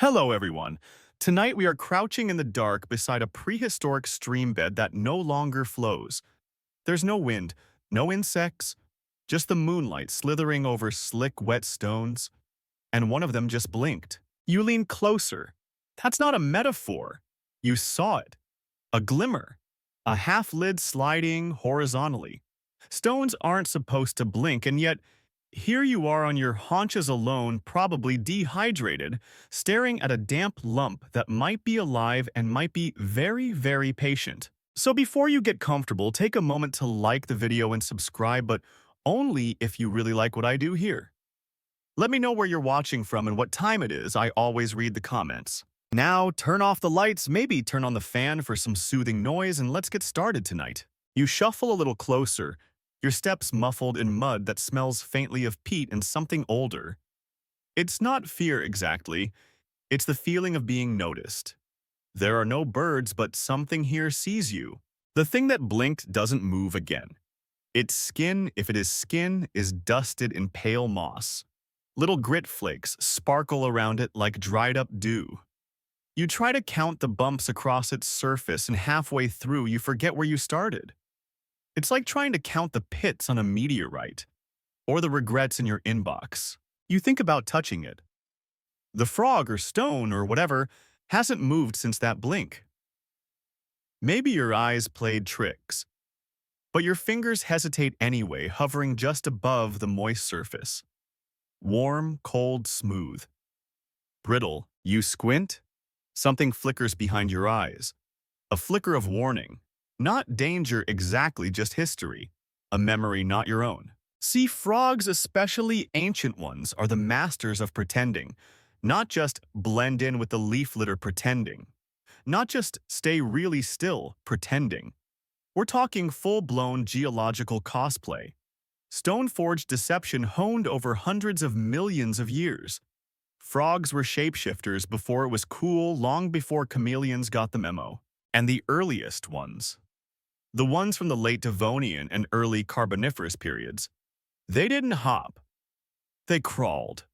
Hello, everyone. Tonight we are crouching in the dark beside a prehistoric stream bed that no longer flows. There's no wind, no insects, just the moonlight slithering over slick, wet stones, and one of them just blinked. You lean closer. That's not a metaphor. You saw it. A glimmer. A half-lid sliding horizontally. Stones aren't supposed to blink, and yet here you are on your haunches alone, probably dehydrated, staring at a damp lump that might be alive and might be very, very patient. So before you get comfortable, take a moment to like the video and subscribe, but only if you really like what I do here. Let me know where you're watching from and what time it is. I always read the comments. Now, turn off the lights, maybe turn on the fan for some soothing noise, and let's get started tonight. You shuffle a little closer, your steps muffled in mud that smells faintly of peat and something older. It's not fear exactly, it's the feeling of being noticed. There are no birds, but something here sees you. The thing that blinked doesn't move again. Its skin, if it is skin, is dusted in pale moss. Little grit flakes sparkle around it like dried-up dew. You try to count the bumps across its surface, and halfway through you forget where you started. It's like trying to count the pits on a meteorite, or the regrets in your inbox. You think about touching it. The frog or stone or whatever hasn't moved since that blink. Maybe your eyes played tricks, but your fingers hesitate anyway, hovering just above the moist surface. Warm, cold, smooth. Brittle. You squint. Something flickers behind your eyes. A flicker of warning. Not danger exactly, just history. A memory not your own. See, frogs, especially ancient ones, are the masters of pretending. Not just blend in with the leaf litter pretending. Not just stay really still pretending. We're talking full-blown geological cosplay. Stone-forged deception honed over hundreds of millions of years. Frogs were shapeshifters before it was cool, long before chameleons got the memo. And the earliest ones, the ones from the late Devonian and early Carboniferous periods, they didn't hop. They crawled.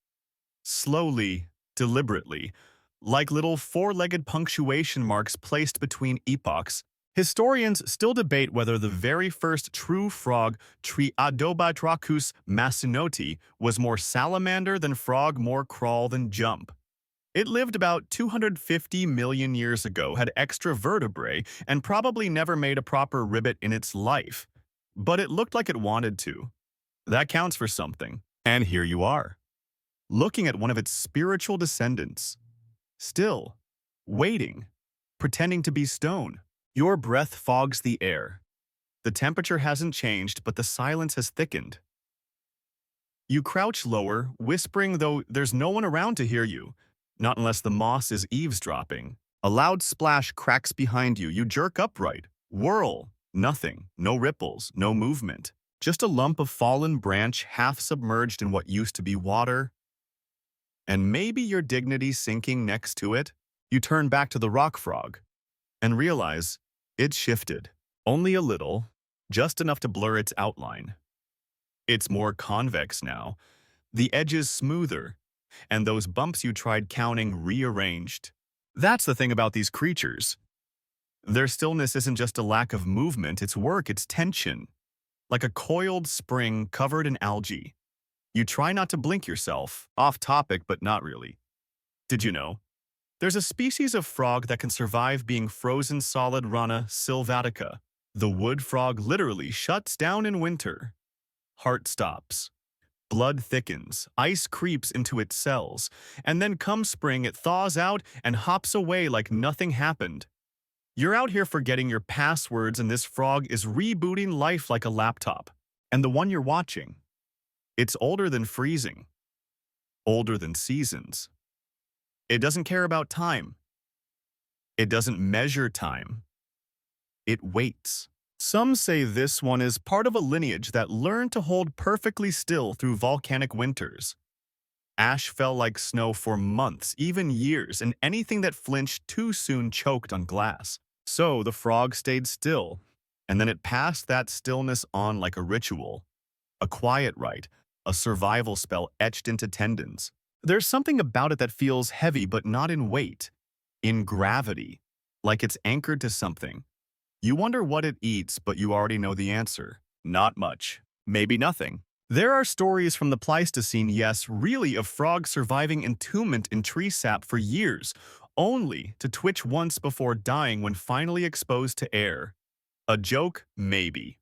Slowly, deliberately, like little four-legged punctuation marks placed between epochs. Historians still debate whether the very first true frog, Triadobatrachus massinoti, was more salamander than frog, more crawl than jump. It lived about 250 million years ago, had extra vertebrae, and probably never made a proper ribbit in its life. But it looked like it wanted to. That counts for something. And here you are, looking at one of its spiritual descendants. Still, waiting, pretending to be stone. Your breath fogs the air. The temperature hasn't changed, but the silence has thickened. You crouch lower, whispering, though there's no one around to hear you. Not unless the moss is eavesdropping. A loud splash cracks behind you. You jerk upright. Whirl. Nothing. No ripples. No movement. Just a lump of fallen branch half submerged in what used to be water. And maybe your dignity sinking next to it. You turn back to the rock frog and realize it's shifted. Only a little. Just enough to blur its outline. It's more convex now. The edges smoother. And those bumps you tried counting rearranged. That's the thing about these creatures. Their stillness isn't just a lack of movement, it's work, it's tension. Like a coiled spring covered in algae. You try not to blink yourself, off topic but not really. Did you know? There's a species of frog that can survive being frozen solid, Rana sylvatica. The wood frog literally shuts down in winter. Heart stops. Blood thickens, ice creeps into its cells, and then come spring it thaws out and hops away like nothing happened. You're out here forgetting your passwords and this frog is rebooting life like a laptop. And the one you're watching, it's older than freezing, older than seasons. It doesn't care about time. It doesn't measure time. It waits. Some say this one is part of a lineage that learned to hold perfectly still through volcanic winters. Ash fell like snow for months, even years, and anything that flinched too soon choked on glass. So the frog stayed still, and then it passed that stillness on like a ritual. A quiet rite, a survival spell etched into tendons. There's something about it that feels heavy but not in weight, in gravity, like it's anchored to something. You wonder what it eats, but you already know the answer. Not much. Maybe nothing. There are stories from the Pleistocene, yes, really, of frogs surviving entombment in tree sap for years, only to twitch once before dying when finally exposed to air. A joke? Maybe.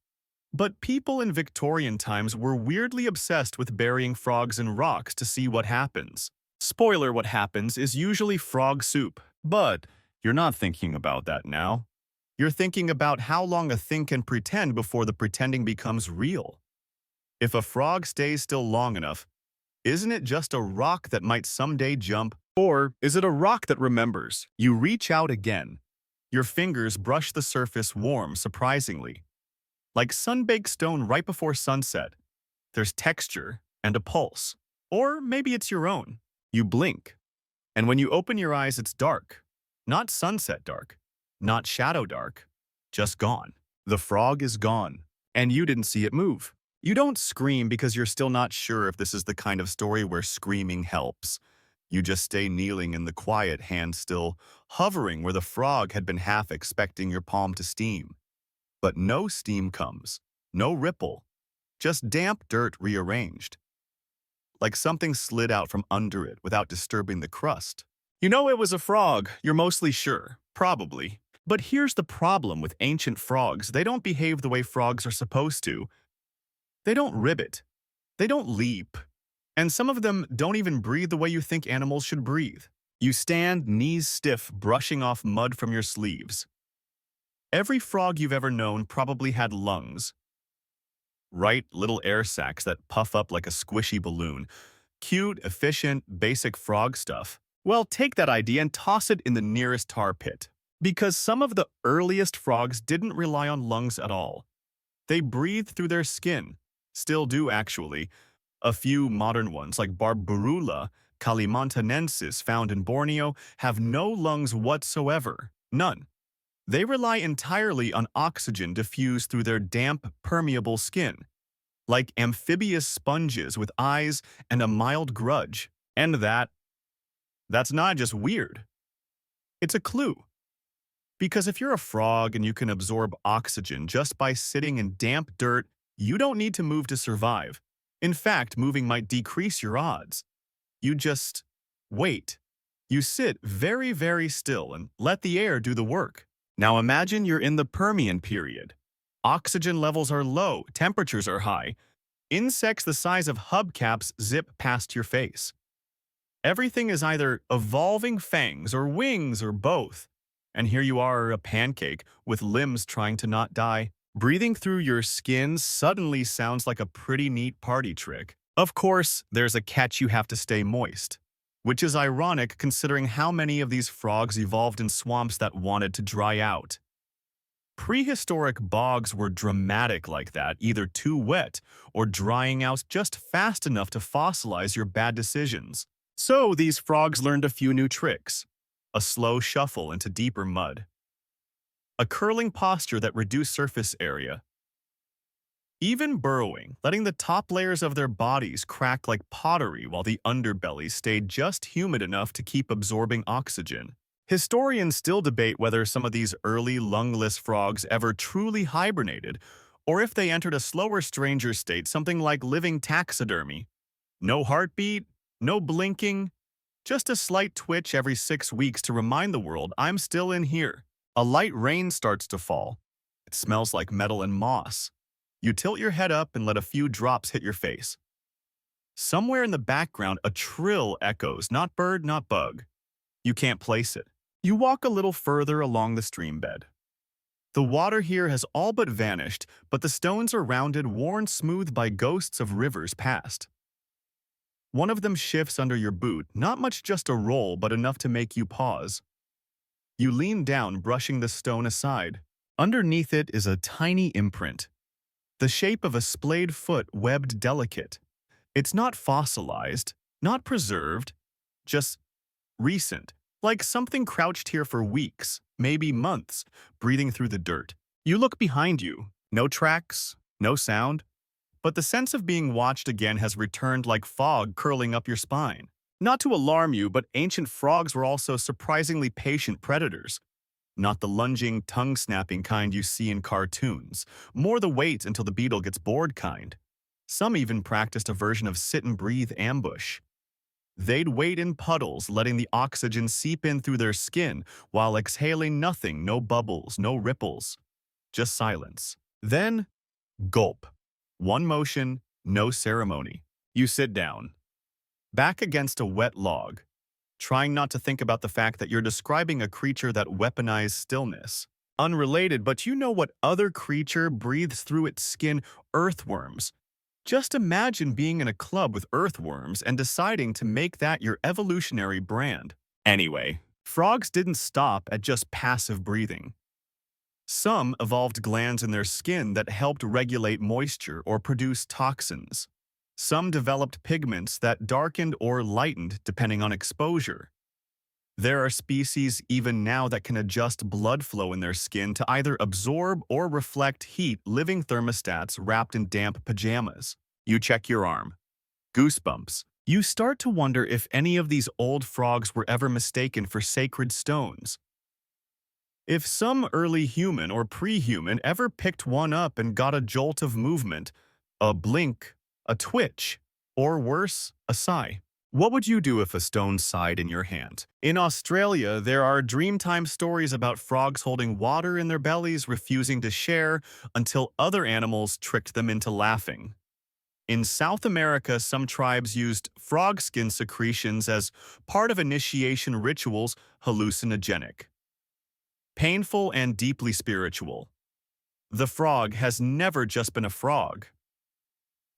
But people in Victorian times were weirdly obsessed with burying frogs in rocks to see what happens. Spoiler, what happens is usually frog soup. But you're not thinking about that now. You're thinking about how long a thing can pretend before the pretending becomes real. If a frog stays still long enough, isn't it just a rock that might someday jump? Or is it a rock that remembers? You reach out again. Your fingers brush the surface warm, surprisingly. Like sun-baked stone right before sunset. There's texture and a pulse. Or maybe it's your own. You blink. And when you open your eyes, it's dark. Not sunset dark. Not shadow dark. Just gone. The frog is gone. And you didn't see it move. You don't scream because you're still not sure if this is the kind of story where screaming helps. You just stay kneeling in the quiet, hand still, hovering where the frog had been half expecting your palm to steam. But no steam comes. No ripple. Just damp dirt rearranged. Like something slid out from under it without disturbing the crust. You know it was a frog, you're mostly sure. Probably. But here's the problem with ancient frogs. They don't behave the way frogs are supposed to. They don't ribbit. They don't leap. And some of them don't even breathe the way you think animals should breathe. You stand, knees stiff, brushing off mud from your sleeves. Every frog you've ever known probably had lungs. Right, little air sacs that puff up like a squishy balloon. Cute, efficient, basic frog stuff. Well, take that idea and toss it in the nearest tar pit. Because some of the earliest frogs didn't rely on lungs at all. They breathed through their skin. Still do, actually. A few modern ones, like Barbarula kalimantanensis, found in Borneo, have no lungs whatsoever. None. They rely entirely on oxygen diffused through their damp, permeable skin, like amphibious sponges with eyes and a mild grudge. And that's not just weird. It's a clue. Because if you're a frog and you can absorb oxygen just by sitting in damp dirt, you don't need to move to survive. In fact, moving might decrease your odds. You just wait. You sit very, very still and let the air do the work. Now imagine you're in the Permian period. Oxygen levels are low, temperatures are high. Insects the size of hubcaps zip past your face. Everything is either evolving fangs or wings or both. And here you are, a pancake, with limbs trying to not die. Breathing through your skin suddenly sounds like a pretty neat party trick. Of course, there's a catch: you have to stay moist. Which is ironic considering how many of these frogs evolved in swamps that wanted to dry out. Prehistoric bogs were dramatic like that, either too wet or drying out just fast enough to fossilize your bad decisions. So these frogs learned a few new tricks. A slow shuffle into deeper mud. A curling posture that reduced surface area. Even burrowing, letting the top layers of their bodies crack like pottery while the underbelly stayed just humid enough to keep absorbing oxygen. Historians still debate whether some of these early lungless frogs ever truly hibernated, or if they entered a slower stranger state, something like living taxidermy. No heartbeat, no blinking, just a slight twitch every 6 weeks to remind the world I'm still in here. A light rain starts to fall. It smells like metal and moss. You tilt your head up and let a few drops hit your face. Somewhere in the background, a trill echoes, not bird, not bug. You can't place it. You walk a little further along the stream bed. The water here has all but vanished, but the stones are rounded, worn smooth by ghosts of rivers past. One of them shifts under your boot, not much, just a roll, but enough to make you pause. You lean down, brushing the stone aside. Underneath it is a tiny imprint. The shape of a splayed foot, webbed delicate. It's not fossilized, not preserved, just recent. Like something crouched here for weeks, maybe months, breathing through the dirt. You look behind you. No tracks, no sound. But the sense of being watched again has returned, like fog curling up your spine. Not to alarm you, but ancient frogs were also surprisingly patient predators. Not the lunging, tongue-snapping kind you see in cartoons, more the wait until the beetle gets bored kind. Some even practiced a version of sit-and-breathe ambush. They'd wait in puddles, letting the oxygen seep in through their skin while exhaling nothing, no bubbles, no ripples, just silence. Then, gulp. One motion, no ceremony. You sit down, back against a wet log, trying not to think about the fact that you're describing a creature that weaponized stillness. Unrelated, but you know what other creature breathes through its skin? Earthworms. Just imagine being in a club with earthworms and deciding to make that your evolutionary brand. Anyway, frogs didn't stop at just passive breathing. Some evolved glands in their skin that helped regulate moisture or produce toxins. Some developed pigments that darkened or lightened depending on exposure. There are species even now that can adjust blood flow in their skin to either absorb or reflect heat, living thermostats wrapped in damp pajamas. You check your arm. Goosebumps. You start to wonder if any of these old frogs were ever mistaken for sacred stones. If some early human or pre-human ever picked one up and got a jolt of movement, a blink, a twitch, or worse, a sigh. What would you do if a stone sighed in your hand? In Australia, there are dreamtime stories about frogs holding water in their bellies, refusing to share until other animals tricked them into laughing. In South America, some tribes used frog skin secretions as part of initiation rituals, hallucinogenic. Painful and deeply spiritual. The frog has never just been a frog.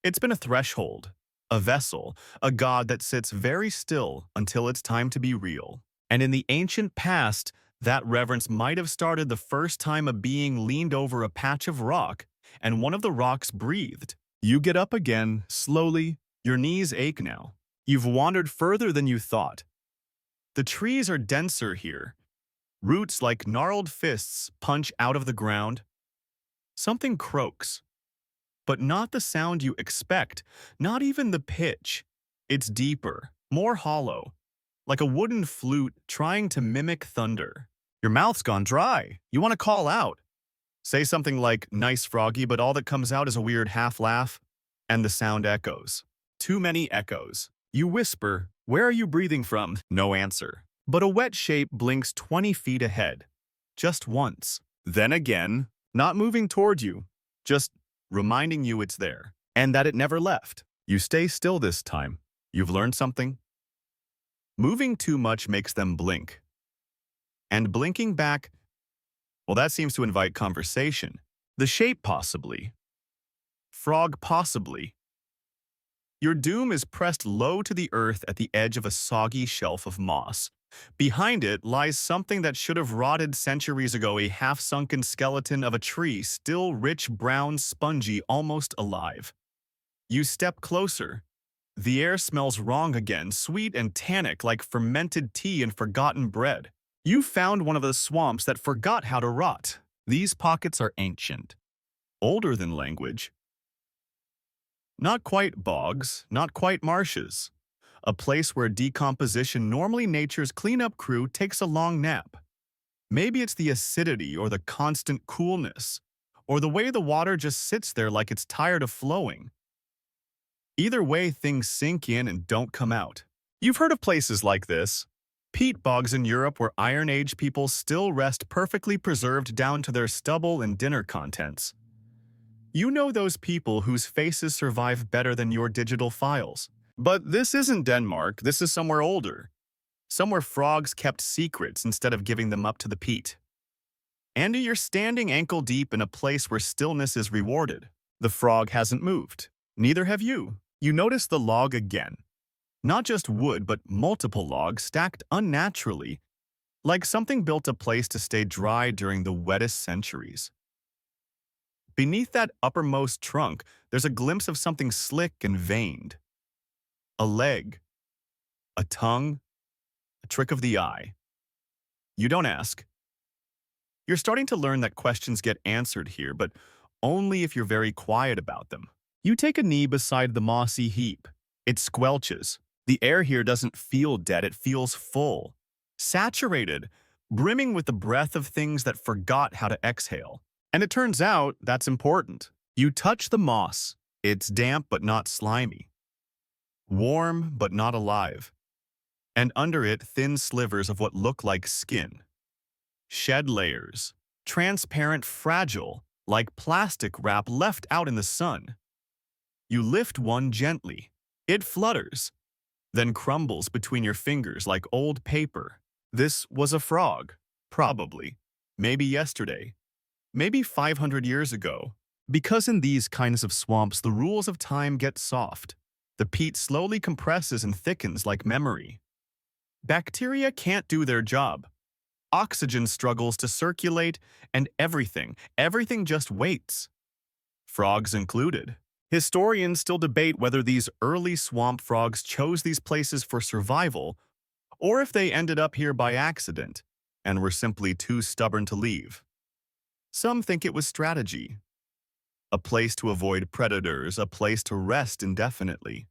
It's been a threshold, a vessel, a god that sits very still until it's time to be real. And in the ancient past, that reverence might have started the first time a being leaned over a patch of rock and one of the rocks breathed. You get up again, slowly. Your knees ache now. You've wandered further than you thought. The trees are denser here. Roots like gnarled fists punch out of the ground. Something croaks. But not the sound you expect, not even the pitch. It's deeper, more hollow, like a wooden flute trying to mimic thunder. Your mouth's gone dry. You want to call out. Say something like, "Nice froggy," but all that comes out is a weird half-laugh, and the sound echoes. Too many echoes. You whisper, "Where are you breathing from?" No answer. But a wet shape blinks 20 feet ahead. Just once. Then again, not moving toward you, just reminding you it's there, and that it never left. You stay still this time. You've learned something. Moving too much makes them blink. And blinking back, well, that seems to invite conversation. The shape possibly. Frog possibly. Your doom is pressed low to the earth at the edge of a soggy shelf of moss. Behind it lies something that should have rotted centuries ago, a half-sunken skeleton of a tree, still rich, brown, spongy, almost alive. You step closer. The air smells wrong again, sweet and tannic like fermented tea and forgotten bread. You found one of the swamps that forgot how to rot. These pockets are ancient. Older than language. Not quite bogs, not quite marshes. A place where decomposition, normally nature's cleanup crew, takes a long nap. Maybe it's the acidity or the constant coolness, or the way the water just sits there like it's tired of flowing. Either way, things sink in and don't come out. You've heard of places like this. Peat bogs in Europe where Iron Age people still rest perfectly preserved down to their stubble and dinner contents. You know those people whose faces survive better than your digital files. But this isn't Denmark, this is somewhere older. Somewhere frogs kept secrets instead of giving them up to the peat. Andy, you're standing ankle deep in a place where stillness is rewarded. The frog hasn't moved. Neither have you. You notice the log again. Not just wood, but multiple logs stacked unnaturally, like something built a place to stay dry during the wettest centuries. Beneath that uppermost trunk, there's a glimpse of something slick and veined. A leg, a tongue, a trick of the eye. You don't ask. You're starting to learn that questions get answered here, but only if you're very quiet about them. You take a knee beside the mossy heap. It squelches. The air here doesn't feel dead, it feels full, saturated, brimming with the breath of things that forgot how to exhale. And it turns out that's important. You touch the moss. It's damp but not slimy, warm but not alive, and under it thin slivers of what look like skin. Shed layers, transparent, fragile, like plastic wrap left out in the sun. You lift one gently. It flutters, then crumbles between your fingers like old paper. This was a frog, probably. Maybe yesterday. Maybe 500 years ago. Because in these kinds of swamps, the rules of time get soft. The peat slowly compresses and thickens like memory. Bacteria can't do their job. Oxygen struggles to circulate, and everything just waits. Frogs included. Historians still debate whether these early swamp frogs chose these places for survival or if they ended up here by accident and were simply too stubborn to leave. Some think it was strategy. A place to avoid predators, a place to rest indefinitely.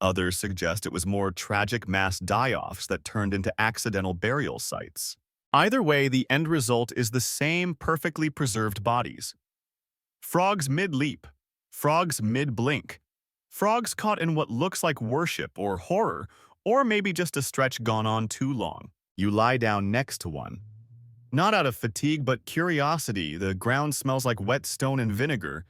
Others suggest it was more tragic mass die-offs that turned into accidental burial sites. Either way, the end result is the same perfectly preserved bodies. Frogs mid-leap. Frogs mid-blink. Frogs caught in what looks like worship or horror, or maybe just a stretch gone on too long. You lie down next to one. Not out of fatigue, but curiosity. The ground smells like wet stone and vinegar.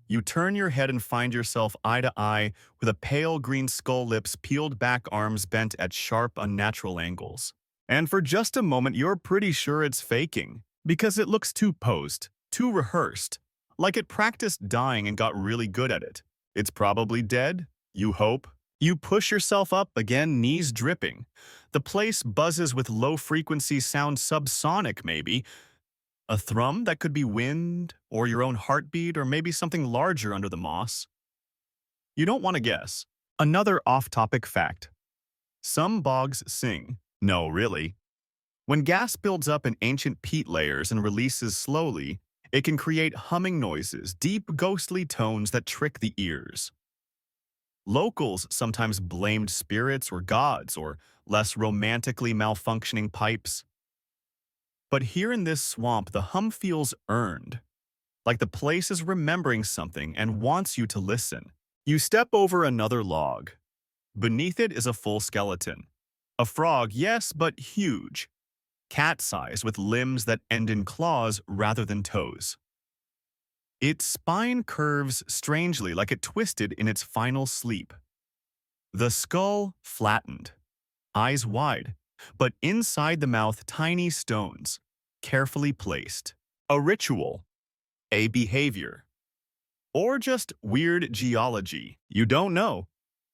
You turn your head and find yourself eye to eye with a pale green skull, lips peeled back, arms bent at sharp, unnatural angles. And for just a moment, you're pretty sure it's faking, because it looks too posed, too rehearsed, like it practiced dying and got really good at it. It's probably dead, you hope. You push yourself up again, knees dripping. The place buzzes with low-frequency sound, subsonic maybe. A thrum that could be wind, or your own heartbeat, or maybe something larger under the moss. You don't want to guess. Another off-topic fact. Some bogs sing. No, really. When gas builds up in ancient peat layers and releases slowly, it can create humming noises, deep, ghostly tones that trick the ears. Locals sometimes blamed spirits or gods, or less romantically malfunctioning pipes. But here in this swamp, the hum feels earned, like the place is remembering something and wants you to listen. You step over another log. Beneath it is a full skeleton. A frog, yes, but huge. Cat-sized with limbs that end in claws rather than toes. Its spine curves strangely like it twisted in its final sleep. The skull flattened, eyes wide, but inside the mouth tiny stones, carefully placed. A ritual, a behavior, or just weird geology. You don't know,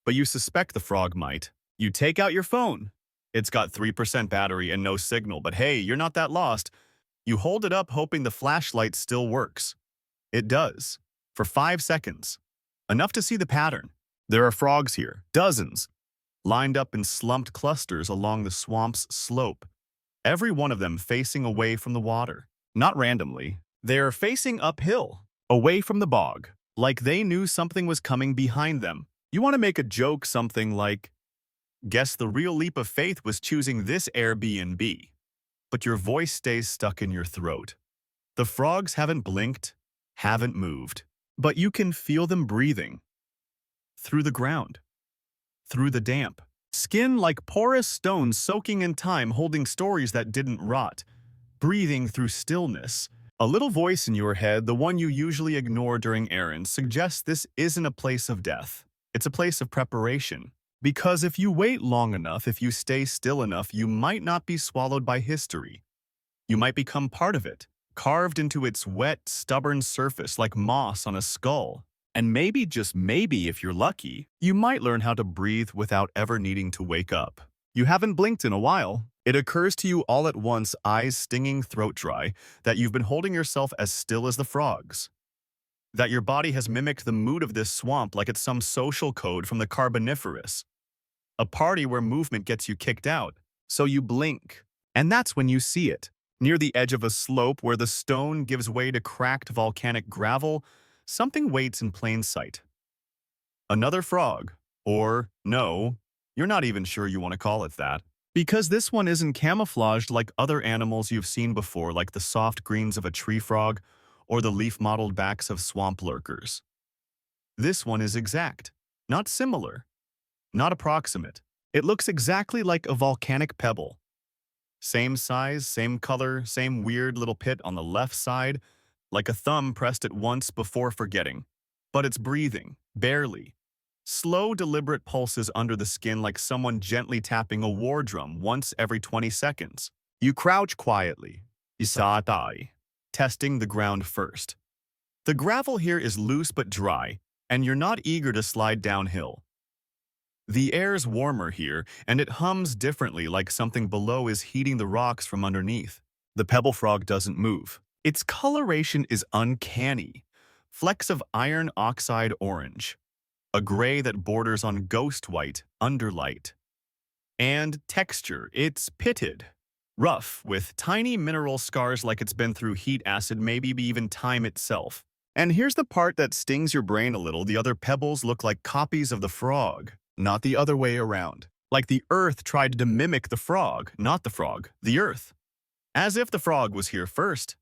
but you suspect the frog might. You take out your phone. It's got 3% battery and no signal, but hey, you're not that lost. You hold it up hoping the flashlight still works. It does, for 5 seconds. Enough to see the pattern. There are frogs here, dozens, lined up in slumped clusters along the swamp's slope, every one of them facing away from the water. Not randomly. They're facing uphill, away from the bog, like they knew something was coming behind them. You want to make a joke, something like, guess the real leap of faith was choosing this Airbnb. But your voice stays stuck in your throat. The frogs haven't blinked, haven't moved, but you can feel them breathing. Through the ground. Through the damp. Skin like porous stones soaking in time, holding stories that didn't rot. Breathing through stillness. A little voice in your head, the one you usually ignore during errands, suggests this isn't a place of death. It's a place of preparation. Because if you wait long enough, if you stay still enough, you might not be swallowed by history. You might become part of it, carved into its wet, stubborn surface like moss on a skull. And maybe, just maybe, if you're lucky, you might learn how to breathe without ever needing to wake up. You haven't blinked in a while. It occurs to you all at once, eyes stinging, throat dry, that you've been holding yourself as still as the frogs. That your body has mimicked the mood of this swamp like it's some social code from the Carboniferous. A party where movement gets you kicked out. So you blink. And that's when you see it. Near the edge of a slope where the stone gives way to cracked volcanic gravel, something waits in plain sight. Another frog. Or, no, You're not even sure you want to call it that. Because this one isn't camouflaged like other animals you've seen before, like the soft greens of a tree frog or the leaf-mottled backs of swamp lurkers. This one is exact, not similar, not approximate. It looks exactly like a volcanic pebble. Same size, same color, same weird little pit on the left side, like a thumb pressed at once before forgetting. But it's breathing, barely. Slow, deliberate pulses under the skin like someone gently tapping a war drum once every 20 seconds. You crouch quietly, isatai, testing the ground first. The gravel here is loose but dry, and you're not eager to slide downhill. The air's warmer here, and it hums differently like something below is heating the rocks from underneath. The pebble frog doesn't move. Its coloration is uncanny. Flecks of iron oxide orange, a gray that borders on ghost white underlight. And texture, it's pitted, rough, with tiny mineral scars like it's been through heat acid, maybe even time itself. And here's the part that stings your brain a little. The other pebbles look like copies of the frog, not the other way around. Like the earth tried to mimic the frog, not the frog, the earth. As if the frog was here first.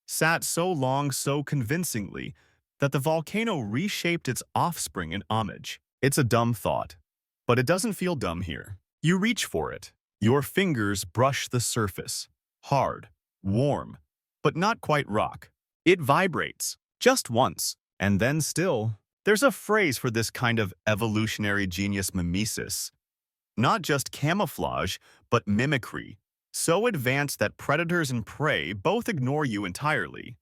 Sat so long, so convincingly, that the volcano reshaped its offspring in homage. It's a dumb thought, but it doesn't feel dumb here. You reach for it. Your fingers brush the surface. Hard, warm, but not quite rock. It vibrates, just once, and then still. There's a phrase for this kind of evolutionary genius mimesis. Not just camouflage, but mimicry. So advanced that predators and prey both ignore you entirely.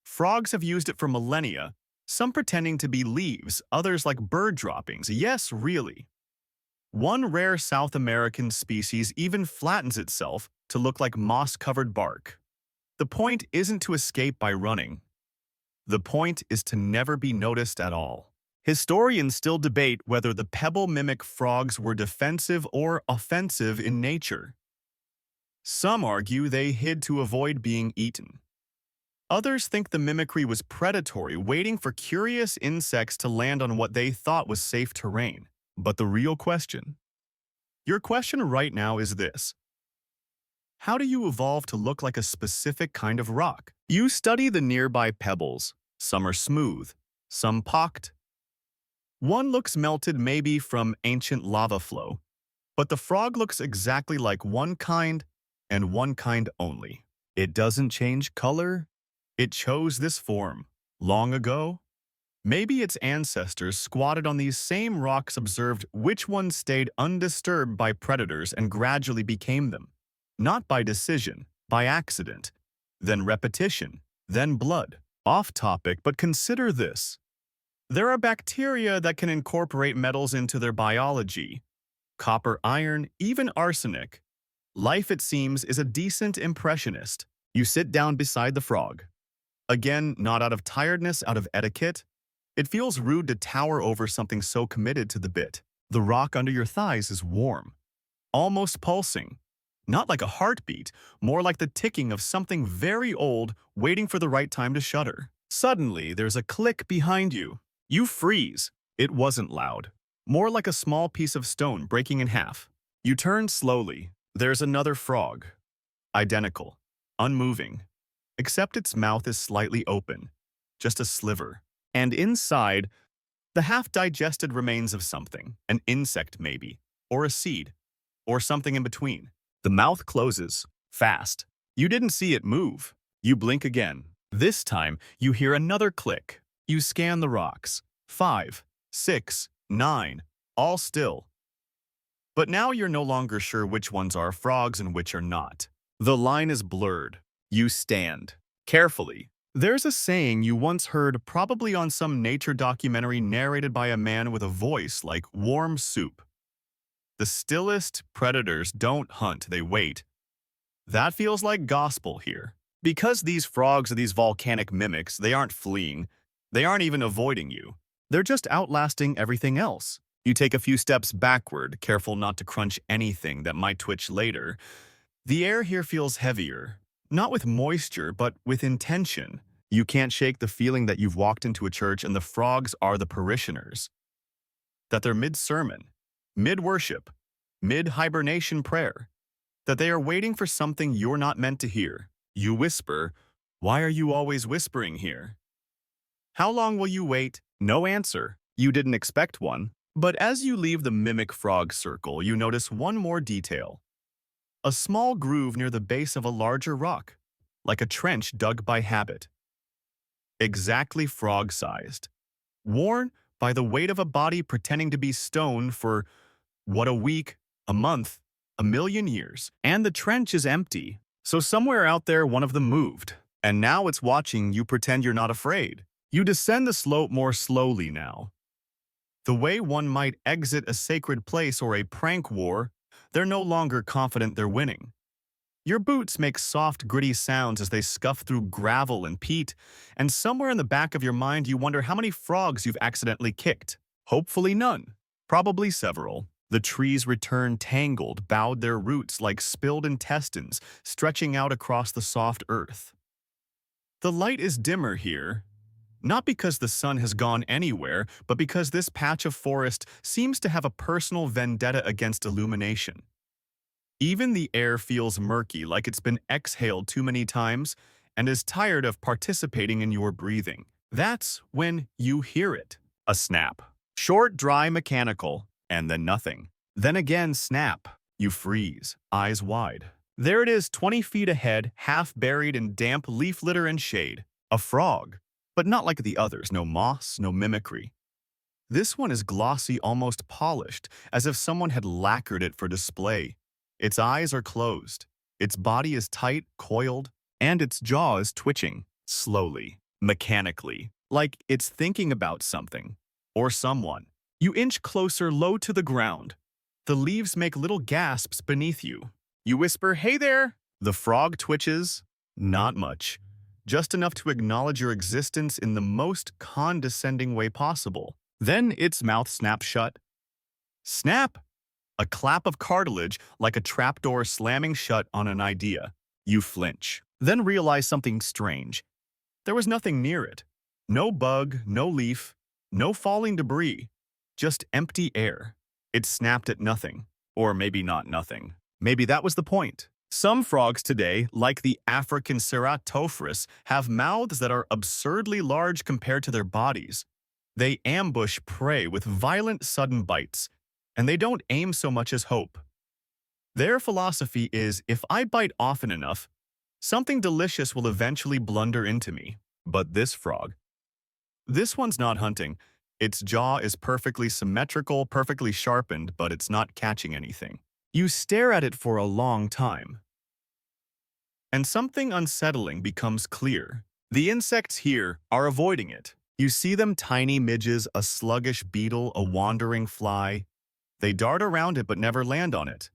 Frogs have used it for millennia, some pretending to be leaves, others like bird droppings. Yes, really. One rare South American species even flattens itself to look like moss-covered bark. The point isn't to escape by running. The point is to never be noticed at all. Historians still debate whether the pebble-mimic frogs were defensive or offensive in nature. Some argue they hid to avoid being eaten. Others think the mimicry was predatory, waiting for curious insects to land on what they thought was safe terrain. But the real question, your question right now is this. How do you evolve to look like a specific kind of rock? You study the nearby pebbles. Some are smooth, some pocked. One looks melted maybe from ancient lava flow, but the frog looks exactly like one kind and one kind only. It doesn't change color. It chose this form long ago. Maybe its ancestors squatted on these same rocks, observed which ones stayed undisturbed by predators and gradually became them. Not by decision, by accident, then repetition, then blood. Off topic, but consider this. There are bacteria that can incorporate metals into their biology. Copper, iron, even arsenic. Life, it seems, is a decent impressionist. You sit down beside the frog. Again, not out of tiredness, out of etiquette. It feels rude to tower over something so committed to the bit. The rock under your thighs is warm, almost pulsing. Not like a heartbeat, more like the ticking of something very old waiting for the right time to shudder. Suddenly, there's a click behind you. You freeze. It wasn't loud. More like a small piece of stone breaking in half. You turn slowly. There's another frog. Identical. Unmoving. Except its mouth is slightly open. Just a sliver. And inside, the half-digested remains of something. An insect, maybe. Or a seed. Or something in between. The mouth closes. Fast. You didn't see it move. You blink again. This time, you hear another click. You scan the rocks. 5, 6, 9. All still. But now you're no longer sure which ones are frogs and which are not. The line is blurred. You stand. Carefully. There's a saying you once heard, probably on some nature documentary narrated by a man with a voice like warm soup. The stillest predators don't hunt, they wait. That feels like gospel here. Because these frogs are these volcanic mimics, they aren't fleeing. They aren't even avoiding you. They're just outlasting everything else. You take a few steps backward, careful not to crunch anything that might twitch later. The air here feels heavier, not with moisture, but with intention. You can't shake the feeling that you've walked into a church and the frogs are the parishioners. That they're mid-sermon, mid-worship, mid-hibernation prayer, that they are waiting for something you're not meant to hear. You whisper, "Why are you always whispering here? How long will you wait?" No answer. You didn't expect one. But as you leave the mimic frog circle, you notice one more detail. A small groove near the base of a larger rock, like a trench dug by habit. Exactly frog-sized. Worn by the weight of a body pretending to be stone for, what, a week, a month, a million years. And the trench is empty. So somewhere out there one of them moved. And now it's watching you pretend you're not afraid. You descend the slope more slowly now. The way one might exit a sacred place or a prank war, they're no longer confident they're winning. Your boots make soft, gritty sounds as they scuff through gravel and peat, and somewhere in the back of your mind you wonder how many frogs you've accidentally kicked. Hopefully none. Probably several. The trees return tangled, bowed their roots like spilled intestines, stretching out across the soft earth. The light is dimmer here, not because the sun has gone anywhere, but because this patch of forest seems to have a personal vendetta against illumination. Even the air feels murky, like it's been exhaled too many times and is tired of participating in your breathing. That's when you hear it. A snap. Short, dry, mechanical, and then nothing. Then again, snap. You freeze, eyes wide. There it is, 20 feet ahead, half buried in damp leaf litter and shade. A frog. But not like the others, no moss, no mimicry. This one is glossy, almost polished, as if someone had lacquered it for display. Its eyes are closed, its body is tight, coiled, and its jaw is twitching, slowly, mechanically, like it's thinking about something, or someone. You inch closer, low to the ground. The leaves make little gasps beneath you. You whisper, "Hey there!" The frog twitches, not much. Just enough to acknowledge your existence in the most condescending way possible. Then its mouth snaps shut. Snap! A clap of cartilage like a trapdoor slamming shut on an idea. You flinch, then realize something strange. There was nothing near it. No bug, no leaf, no falling debris. Just empty air. It snapped at nothing. Or maybe not nothing. Maybe that was the point. Some frogs today, like the African Ceratophorus, have mouths that are absurdly large compared to their bodies. They ambush prey with violent, sudden bites, and they don't aim so much as hope. Their philosophy is, if I bite often enough, something delicious will eventually blunder into me. But this frog, this one's not hunting. Its jaw is perfectly symmetrical, perfectly sharpened, but it's not catching anything. You stare at it for a long time. And something unsettling becomes clear. The insects here are avoiding it. You see them, tiny midges, a sluggish beetle, a wandering fly. They dart around it but never land on it.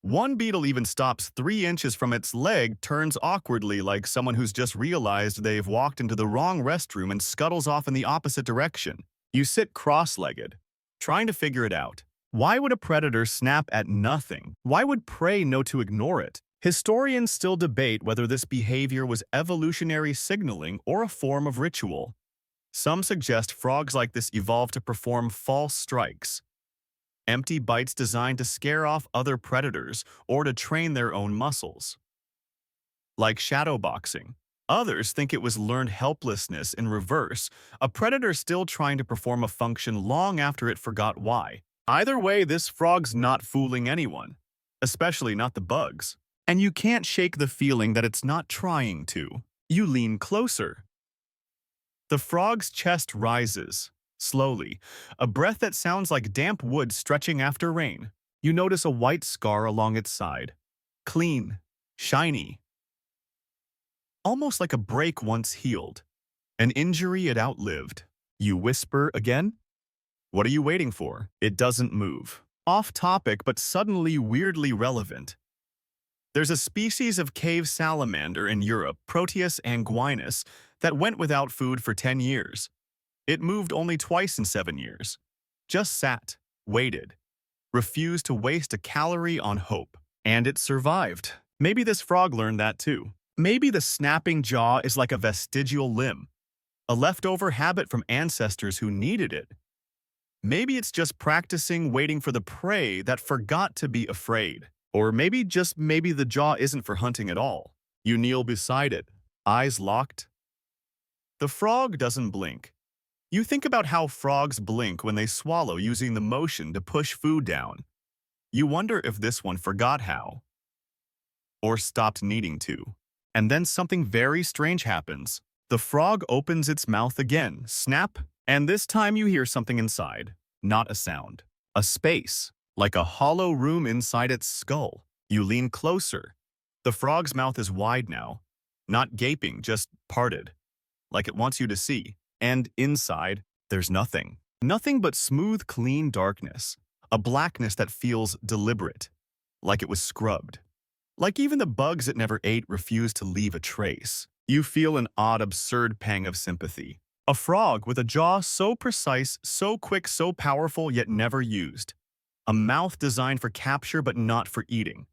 One beetle even stops 3 inches from its leg, turns awkwardly like someone who's just realized they've walked into the wrong restroom and scuttles off in the opposite direction. You sit cross-legged, trying to figure it out. Why would a predator snap at nothing? Why would prey know to ignore it? Historians still debate whether this behavior was evolutionary signaling or a form of ritual. Some suggest frogs like this evolved to perform false strikes, empty bites designed to scare off other predators or to train their own muscles. Like shadowboxing. Others think it was learned helplessness in reverse, a predator still trying to perform a function long after it forgot why. Either way, this frog's not fooling anyone, especially not the bugs. And you can't shake the feeling that it's not trying to. You lean closer. The frog's chest rises, slowly, a breath that sounds like damp wood stretching after rain. You notice a white scar along its side. Clean, shiny. Almost like a break once healed. An injury it outlived. You whisper again? What are you waiting for? It doesn't move. Off topic, but suddenly weirdly relevant. There's a species of cave salamander in Europe, Proteus anguinus, that went without food for 10 years. It moved only twice in 7 years. Just sat, waited, refused to waste a calorie on hope. And it survived. Maybe this frog learned that too. Maybe the snapping jaw is like a vestigial limb, a leftover habit from ancestors who needed it. Maybe it's just practicing waiting for the prey that forgot to be afraid. Or maybe the jaw isn't for hunting at all. You kneel beside it, eyes locked. The frog doesn't blink. You think about how frogs blink when they swallow using the motion to push food down. You wonder if this one forgot how. Or stopped needing to. And then something very strange happens. The frog opens its mouth again, snap, and this time you hear something inside. Not a sound. A space, like a hollow room inside its skull. You lean closer. The frog's mouth is wide now. Not gaping, just parted. Like it wants you to see. And inside, there's nothing. Nothing but smooth, clean darkness. A blackness that feels deliberate. Like it was scrubbed. Like even the bugs it never ate refused to leave a trace. You feel an odd, absurd pang of sympathy. A frog with a jaw so precise, so quick, so powerful, yet never used. A mouth designed for capture but not for eating.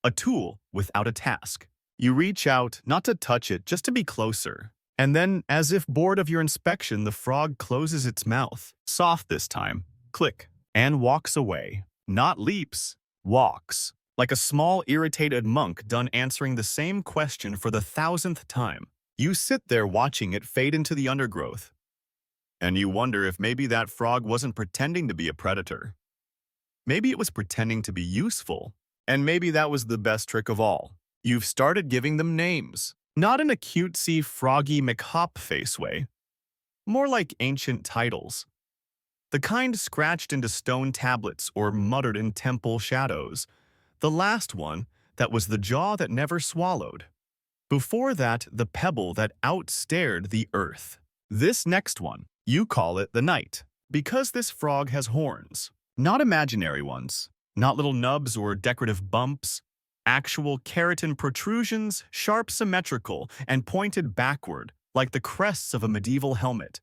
A tool without a task. You reach out, not to touch it, just to be closer. And then, as if bored of your inspection, the frog closes its mouth. Soft this time. Click. And walks away. Not leaps. Walks. Like a small, irritated monk done answering the same question for the 1,000th time. You sit there watching it fade into the undergrowth. And you wonder if maybe that frog wasn't pretending to be a predator. Maybe it was pretending to be useful. And maybe that was the best trick of all. You've started giving them names. Not in a cutesy, froggy McHop-face way. More like ancient titles. The kind scratched into stone tablets or muttered in temple shadows. The last one, that was the jaw that never swallowed. Before that, the pebble that outstared the earth. This next one, you call it the night, because this frog has horns. Not imaginary ones, not little nubs or decorative bumps. Actual keratin protrusions, sharp, symmetrical, and pointed backward, like the crests of a medieval helmet.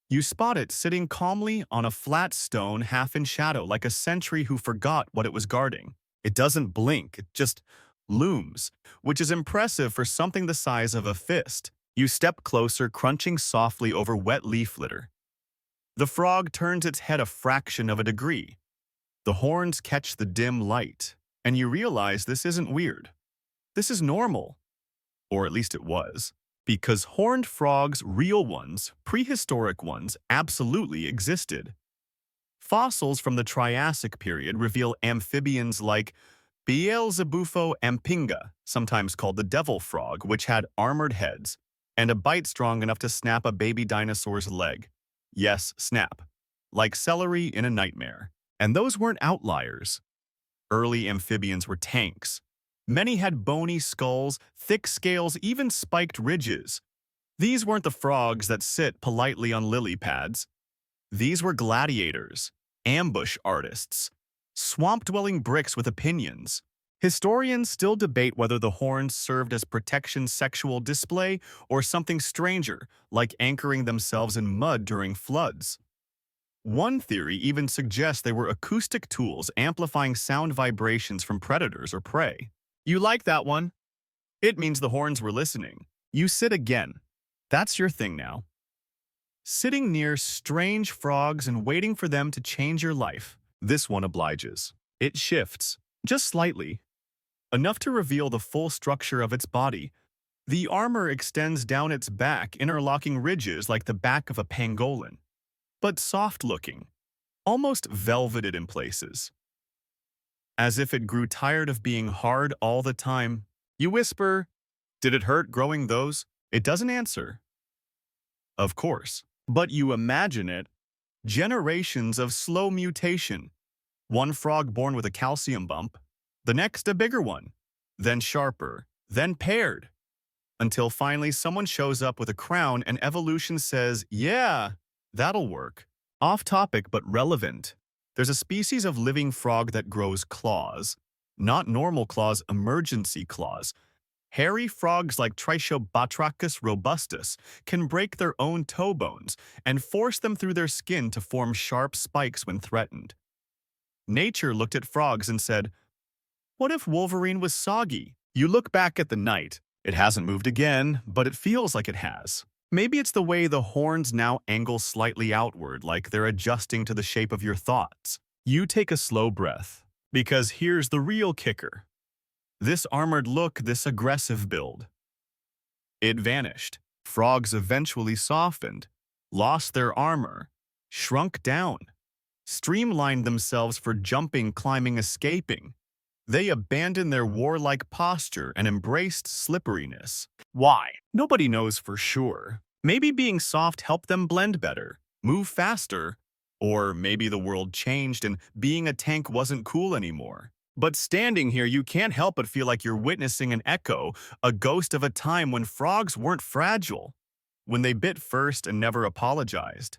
You spot it sitting calmly on a flat stone half in shadow like a sentry who forgot what it was guarding. It doesn't blink, it just looms, which is impressive for something the size of a fist. You step closer, crunching softly over wet leaf litter. The frog turns its head a fraction of a degree. The horns catch the dim light, and you realize this isn't weird. This is normal. Or at least it was. Because horned frogs, real ones, prehistoric ones, absolutely existed. Fossils from the Triassic period reveal amphibians like Beelzebufo ampinga, sometimes called the devil frog, which had armored heads, and a bite strong enough to snap a baby dinosaur's leg. Yes, snap. Like celery in a nightmare. And those weren't outliers. Early amphibians were tanks. Many had bony skulls, thick scales, even spiked ridges. These weren't the frogs that sit politely on lily pads. These were gladiators, ambush artists, swamp-dwelling bricks with opinions. Historians still debate whether the horns served as protection sexual display or something stranger, like anchoring themselves in mud during floods. One theory even suggests they were acoustic tools amplifying sound vibrations from predators or prey. You like that one? It means the horns were listening. You sit again. That's your thing now. Sitting near strange frogs and waiting for them to change your life. This one obliges. It shifts, just slightly. Enough to reveal the full structure of its body. The armor extends down its back, interlocking ridges like the back of a pangolin. But soft-looking, almost velveted in places. As if it grew tired of being hard all the time. You whisper, "Did it hurt growing those?" It doesn't answer. Of course. But you imagine it. Generations of slow mutation. One frog born with a calcium bump, the next a bigger one, then sharper, then paired. Until finally someone shows up with a crown and evolution says, yeah, that'll work. Off topic but relevant. There's a species of living frog that grows claws. Not normal claws, emergency claws. Hairy frogs like Trichobatrachus robustus can break their own toe bones and force them through their skin to form sharp spikes when threatened. Nature looked at frogs and said, what if Wolverine was soggy? You look back at the night. It hasn't moved again, but it feels like it has. Maybe it's the way the horns now angle slightly outward, like they're adjusting to the shape of your thoughts. You take a slow breath, because here's the real kicker. This armored look, this aggressive build. It vanished. Frogs eventually softened, lost their armor, shrunk down, streamlined themselves for jumping, climbing, escaping. They abandoned their warlike posture and embraced slipperiness. Why? Nobody knows for sure. Maybe being soft helped them blend better, move faster, or maybe the world changed and being a tank wasn't cool anymore. But standing here, you can't help but feel like you're witnessing an echo, a ghost of a time when frogs weren't fragile, when they bit first and never apologized,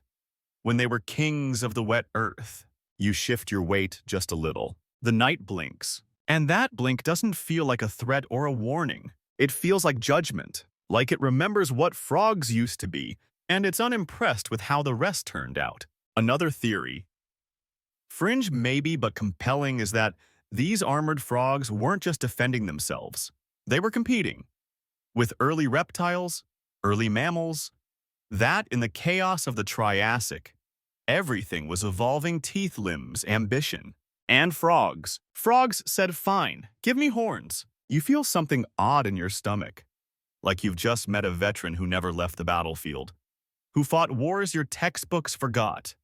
when they were kings of the wet earth. You shift your weight just a little. The night blinks, and that blink doesn't feel like a threat or a warning. It feels like judgment, like it remembers what frogs used to be, and it's unimpressed with how the rest turned out. Another theory, fringe maybe but compelling, is that these armored frogs weren't just defending themselves. They were competing with early reptiles, early mammals. That in the chaos of the Triassic, everything was evolving: teeth, limbs, ambition. And frogs. Frogs said, fine, give me horns. You feel something odd in your stomach, like you've just met a veteran who never left the battlefield, who fought wars your textbooks forgot,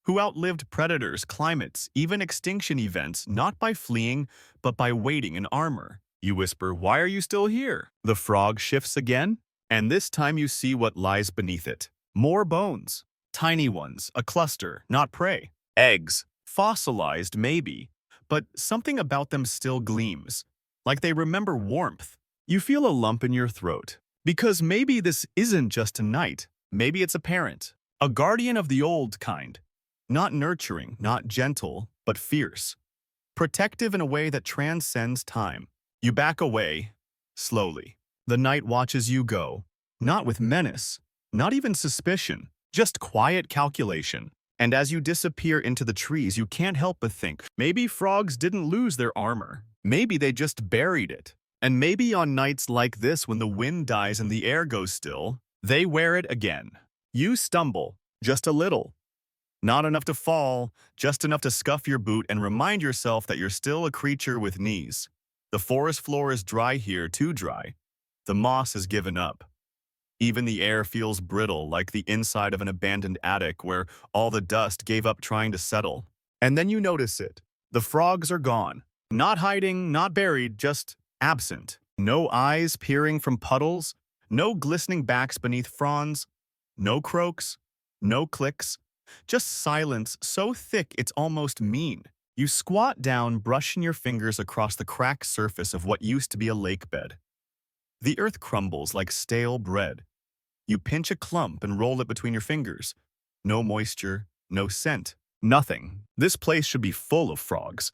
who outlived predators, climates, even extinction events, not by fleeing, but by waiting in armor. You whisper, why are you still here? The frog shifts again, and this time you see what lies beneath it. More bones. Tiny ones, a cluster, not prey. Eggs. Fossilized, maybe, but something about them still gleams, like they remember warmth. You feel a lump in your throat, because maybe this isn't just a night. Maybe it's a parent, a guardian of the old kind. Not nurturing, not gentle, but fierce. Protective in a way that transcends time. You back away, slowly. The night watches you go, not with menace, not even suspicion, just quiet calculation. And as you disappear into the trees, you can't help but think, maybe frogs didn't lose their armor. Maybe they just buried it. And maybe on nights like this, when the wind dies and the air goes still, they wear it again. You stumble, just a little. Not enough to fall, just enough to scuff your boot and remind yourself that you're still a creature with knees. The forest floor is dry here, too dry. The moss has given up. Even the air feels brittle, like the inside of an abandoned attic where all the dust gave up trying to settle. And then you notice it. The frogs are gone. Not hiding, not buried, just absent. No eyes peering from puddles, no glistening backs beneath fronds, no croaks, no clicks. Just silence so thick it's almost mean. You squat down, brushing your fingers across the cracked surface of what used to be a lake bed. The earth crumbles like stale bread. You pinch a clump and roll it between your fingers. No moisture, no scent, nothing. This place should be full of frogs.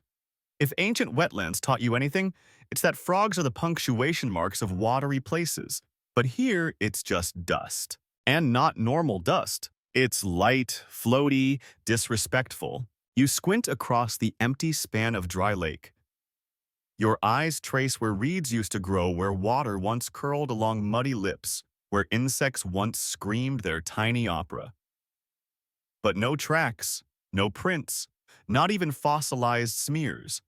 If ancient wetlands taught you anything, it's that frogs are the punctuation marks of watery places. But here, it's just dust. And not normal dust. It's light, floaty, disrespectful. You squint across the empty span of dry lake. Your eyes trace where reeds used to grow, where water once curled along muddy lips, where insects once screamed their tiny opera. But no tracks, no prints, not even fossilized smears.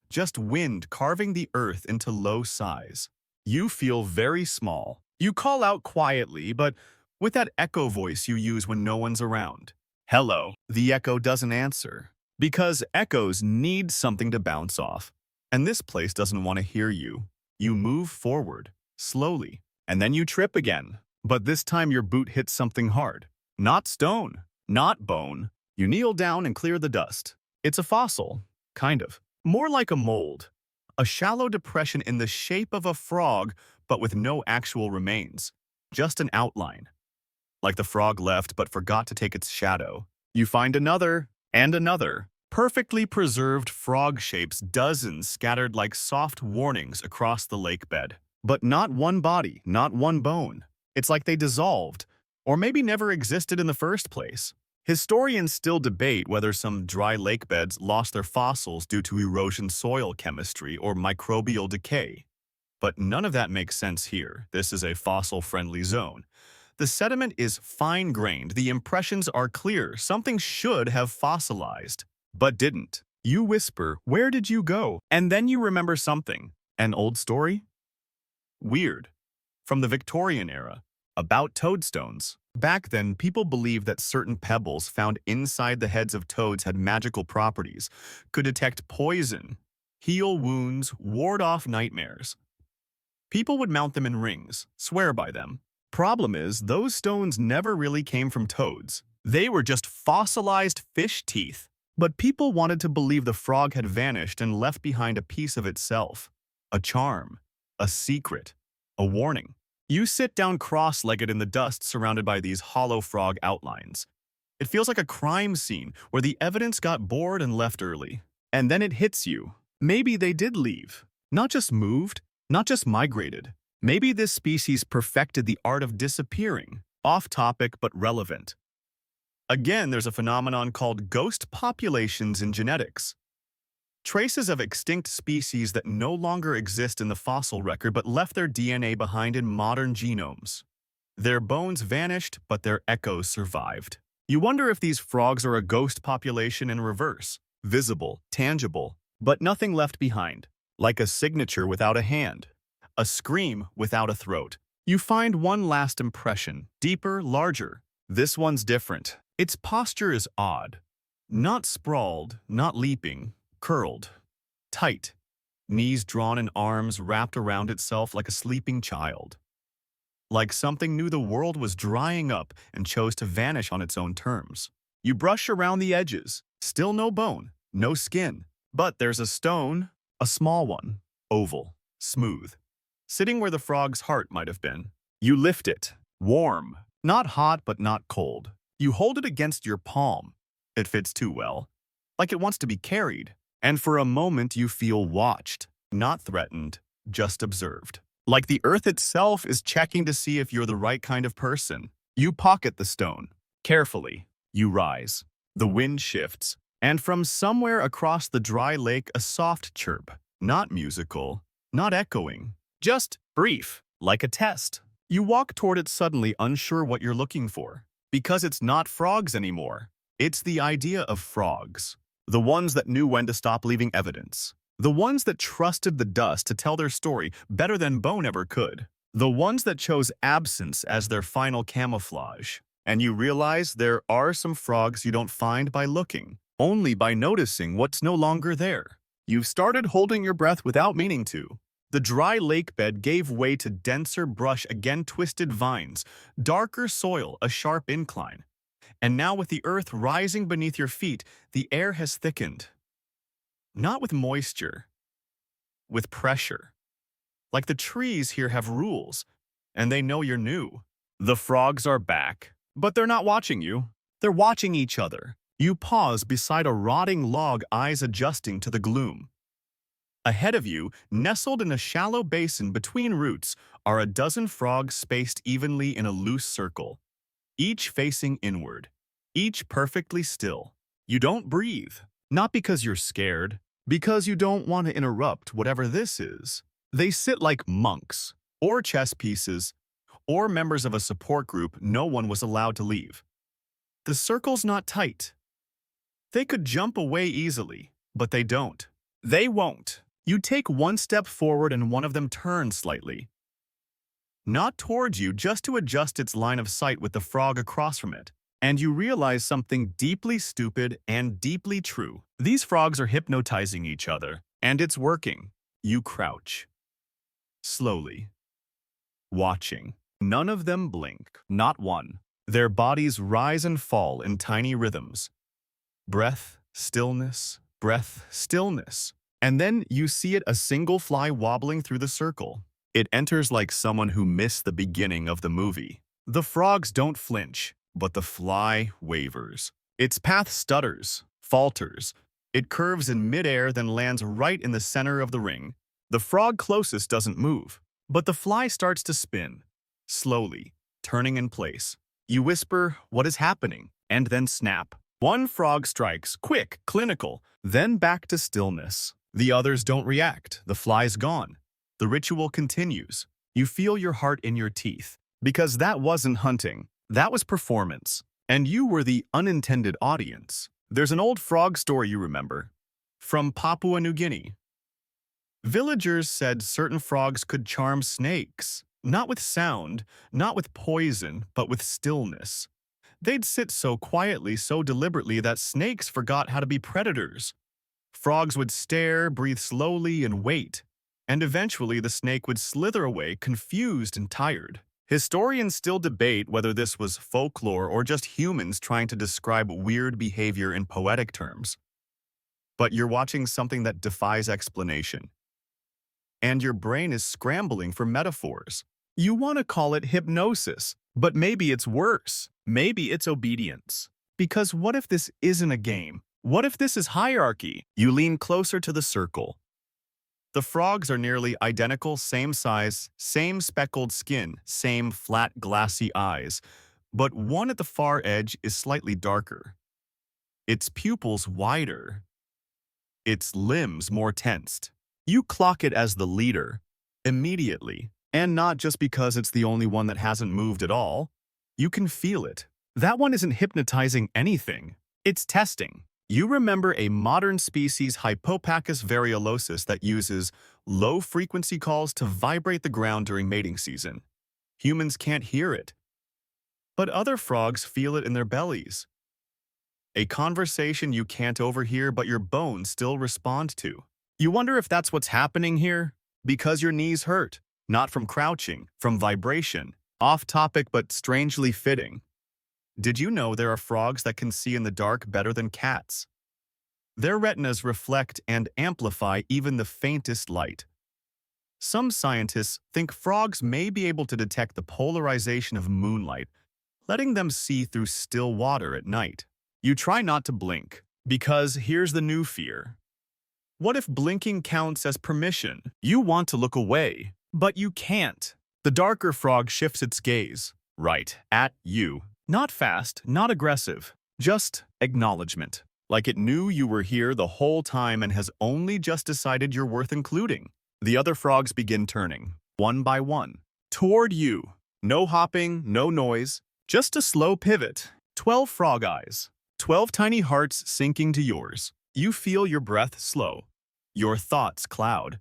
Just wind carving the earth into low sighs. You feel very small. You call out quietly, but with that echo voice you use when no one's around. Hello. The echo doesn't answer, because echoes need something to bounce off. And this place doesn't want to hear you. You move forward, slowly, and then you trip again. But this time your boot hits something hard. Not stone, not bone. You kneel down and clear the dust. It's a fossil, kind of. More like a mold. A shallow depression in the shape of a frog, but with no actual remains. Just an outline. Like the frog left but forgot to take its shadow. You find another, and another. Perfectly preserved frog shapes, dozens scattered like soft warnings across the lake bed. But not one body, not one bone. It's like they dissolved, or maybe never existed in the first place. Historians still debate whether some dry lake beds lost their fossils due to erosion, soil chemistry, or microbial decay. But none of that makes sense here. This is a fossil-friendly zone. The sediment is fine-grained, the impressions are clear, something should have fossilized, but didn't. You whisper, "Where did you go?" And then you remember something. An old story? Weird. From the Victorian era, about toadstones. Back then, people believed that certain pebbles found inside the heads of toads had magical properties, could detect poison, heal wounds, ward off nightmares. People would mount them in rings, swear by them. Problem is, those stones never really came from toads. They were just fossilized fish teeth. But people wanted to believe the frog had vanished and left behind a piece of itself. A charm, a secret, a warning. You sit down cross-legged in the dust surrounded by these hollow frog outlines. It feels like a crime scene where the evidence got bored and left early. And then it hits you. Maybe they did leave. Not just moved, not just migrated. Maybe this species perfected the art of disappearing. Off-topic but relevant. Again, there's a phenomenon called ghost populations in genetics. Traces of extinct species that no longer exist in the fossil record but left their DNA behind in modern genomes. Their bones vanished, but their echoes survived. You wonder if these frogs are a ghost population in reverse. Visible, tangible, but nothing left behind. Like a signature without a hand. A scream without a throat. You find one last impression, deeper, larger. This one's different. Its posture is odd. Not sprawled, not leaping, curled. Tight. Knees drawn and arms wrapped around itself like a sleeping child. Like something knew the world was drying up and chose to vanish on its own terms. You brush around the edges. Still no bone, no skin. But there's a stone, a small one, oval, smooth. Sitting where the frog's heart might have been. You lift it. Warm. Not hot but not cold. You hold it against your palm. It fits too well. Like it wants to be carried. And for a moment you feel watched. Not threatened, just observed. Like the earth itself is checking to see if you're the right kind of person. You pocket the stone. Carefully. You rise. The wind shifts. And from somewhere across the dry lake a soft chirp. Not musical. Not echoing. Just brief. Like a test. You walk toward it suddenly unsure what you're looking for. Because it's not frogs anymore. It's the idea of frogs. The ones that knew when to stop leaving evidence. The ones that trusted the dust to tell their story better than bone ever could. The ones that chose absence as their final camouflage. And you realize there are some frogs you don't find by looking, only by noticing what's no longer there. You've started holding your breath without meaning to. The dry lake bed gave way to denser brush, again twisted vines, darker soil, a sharp incline. And now with the earth rising beneath your feet, the air has thickened. Not with moisture, with pressure. Like the trees here have rules, and they know you're new. The frogs are back, but they're not watching you. They're watching each other. You pause beside a rotting log, eyes adjusting to the gloom. Ahead of you, nestled in a shallow basin between roots, are a dozen frogs spaced evenly in a loose circle, each facing inward, each perfectly still. You don't breathe, not because you're scared, because you don't want to interrupt whatever this is. They sit like monks, or chess pieces, or members of a support group no one was allowed to leave. The circle's not tight. They could jump away easily, but they don't. They won't. You take one step forward and one of them turns slightly. Not towards you, just to adjust its line of sight with the frog across from it. And you realize something deeply stupid and deeply true. These frogs are hypnotizing each other, and it's working. You crouch. Slowly. Watching. None of them blink, not one. Their bodies rise and fall in tiny rhythms. Breath, stillness, breath, stillness. And then you see it, a single fly wobbling through the circle. It enters like someone who missed the beginning of the movie. The frogs don't flinch, but the fly wavers. Its path stutters, falters. It curves in midair, then lands right in the center of the ring. The frog closest doesn't move, but the fly starts to spin, slowly, turning in place. You whisper, "What is happening?" And then snap. One frog strikes, quick, clinical, then back to stillness. The others don't react. The fly's gone. The ritual continues. You feel your heart in your teeth. Because that wasn't hunting. That was performance. And you were the unintended audience. There's an old frog story you remember. From Papua New Guinea. Villagers said certain frogs could charm snakes. Not with sound, not with poison, but with stillness. They'd sit so quietly, so deliberately that snakes forgot how to be predators. Frogs would stare, breathe slowly, and wait. And eventually the snake would slither away, confused and tired. Historians still debate whether this was folklore or just humans trying to describe weird behavior in poetic terms. But you're watching something that defies explanation. And your brain is scrambling for metaphors. You want to call it hypnosis, but maybe it's worse. Maybe it's obedience. Because what if this isn't a game? What if this is hierarchy? You lean closer to the circle. The frogs are nearly identical, same size, same speckled skin, same flat, glassy eyes, but one at the far edge is slightly darker. Its pupils wider. Its limbs more tensed. You clock it as the leader, immediately, and not just because it's the only one that hasn't moved at all. You can feel it. That one isn't hypnotizing anything. It's testing. You remember a modern species, Hypopaccus variolosus, that uses low-frequency calls to vibrate the ground during mating season. Humans can't hear it, but other frogs feel it in their bellies. A conversation you can't overhear, but your bones still respond to. You wonder if that's what's happening here? Because your knees hurt, not from crouching, from vibration. Off topic, but strangely fitting. Did you know there are frogs that can see in the dark better than cats? Their retinas reflect and amplify even the faintest light. Some scientists think frogs may be able to detect the polarization of moonlight, letting them see through still water at night. You try not to blink, because here's the new fear. What if blinking counts as permission? You want to look away, but you can't. The darker frog shifts its gaze, right at you. Not fast, not aggressive, just acknowledgement. Like it knew you were here the whole time and has only just decided you're worth including. The other frogs begin turning, one by one, toward you. No hopping, no noise, just a slow pivot. 12 frog eyes, 12 tiny hearts sinking to yours. You feel your breath slow, your thoughts cloud,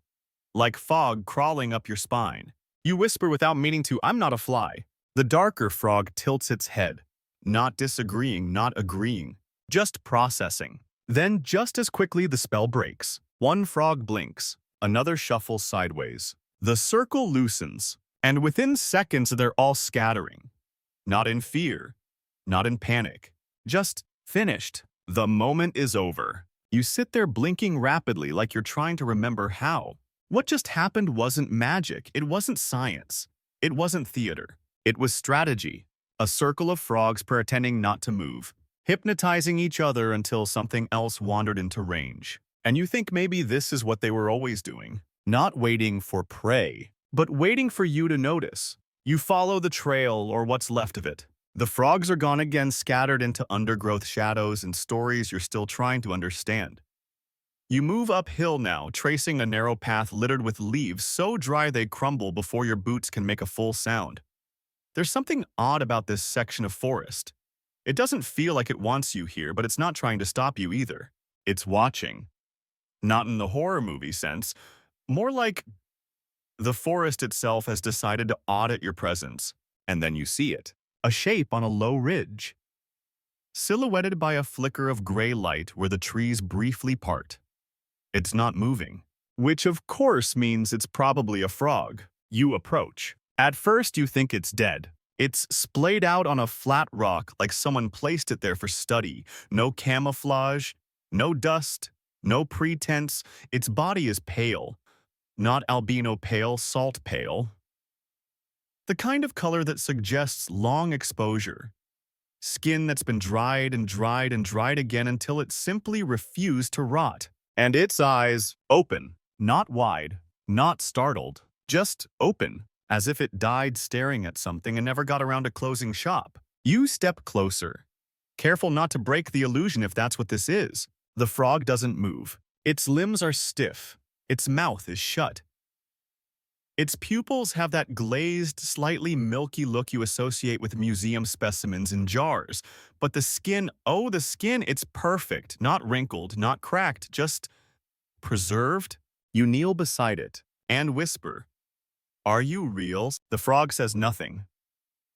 like fog crawling up your spine. You whisper without meaning to, "I'm not a fly." The darker frog tilts its head, not disagreeing, not agreeing, just processing. Then just as quickly the spell breaks. One frog blinks, another shuffles sideways. The circle loosens, and within seconds they're all scattering. Not in fear, not in panic, just finished. The moment is over. You sit there blinking rapidly like you're trying to remember how. What just happened wasn't magic, it wasn't science, it wasn't theater. It was strategy, a circle of frogs pretending not to move, hypnotizing each other until something else wandered into range. And you think maybe this is what they were always doing, not waiting for prey, but waiting for you to notice. You follow the trail or what's left of it. The frogs are gone again, scattered into undergrowth shadows and stories you're still trying to understand. You move uphill now, tracing a narrow path littered with leaves so dry they crumble before your boots can make a full sound. There's something odd about this section of forest. It doesn't feel like it wants you here, but it's not trying to stop you either. It's watching. Not in the horror movie sense, more like the forest itself has decided to audit your presence, and then you see it. A shape on a low ridge, silhouetted by a flicker of gray light where the trees briefly part. It's not moving, which of course means it's probably a frog. You approach. At first you think it's dead. It's splayed out on a flat rock like someone placed it there for study. No camouflage, no dust, no pretense. Its body is pale. Not albino pale, salt pale. The kind of color that suggests long exposure. Skin that's been dried and dried and dried again until it simply refused to rot. And its eyes open, not wide, not startled, just open, as if it died staring at something and never got around to closing shop. You step closer, careful not to break the illusion if that's what this is. The frog doesn't move. Its limbs are stiff. Its mouth is shut. Its pupils have that glazed, slightly milky look you associate with museum specimens in jars. But the skin, oh, the skin, it's perfect. Not wrinkled, not cracked, just preserved. You kneel beside it and whisper, "Are you real?" The frog says nothing,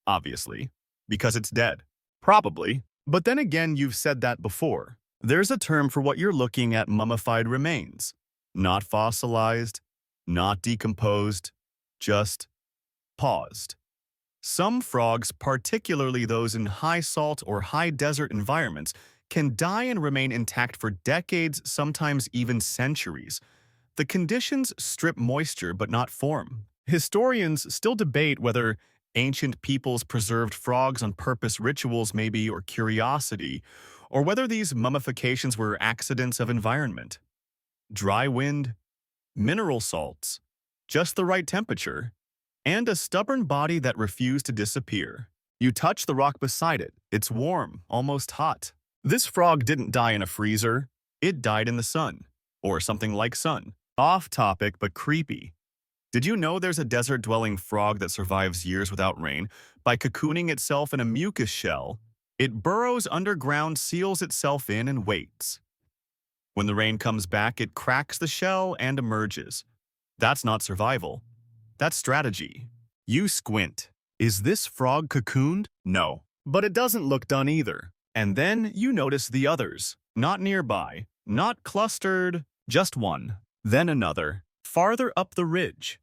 obviously, because it's dead. Probably. But then again, you've said that before. There's a term for what you're looking at: mummified remains. Not fossilized, not decomposed, just paused. Some frogs, particularly those in high salt or high desert environments, can die and remain intact for decades, sometimes even centuries. The conditions strip moisture but not form. Historians still debate whether ancient peoples preserved frogs on purpose, rituals maybe, or curiosity, or whether these mummifications were accidents of environment. Dry wind, mineral salts, just the right temperature, and a stubborn body that refused to disappear. You touch the rock beside it. It's warm, almost hot. This frog didn't die in a freezer. It died in the sun, or something like sun. Off topic, but creepy. Did you know there's a desert-dwelling frog that survives years without rain by cocooning itself in a mucus shell? It burrows underground, seals itself in, and waits. When the rain comes back, it cracks the shell and emerges. That's not survival. That's strategy. You squint. Is this frog cocooned? No. But it doesn't look done either. And then you notice the others. Not nearby. Not clustered. Just one. Then another. Farther up the ridge.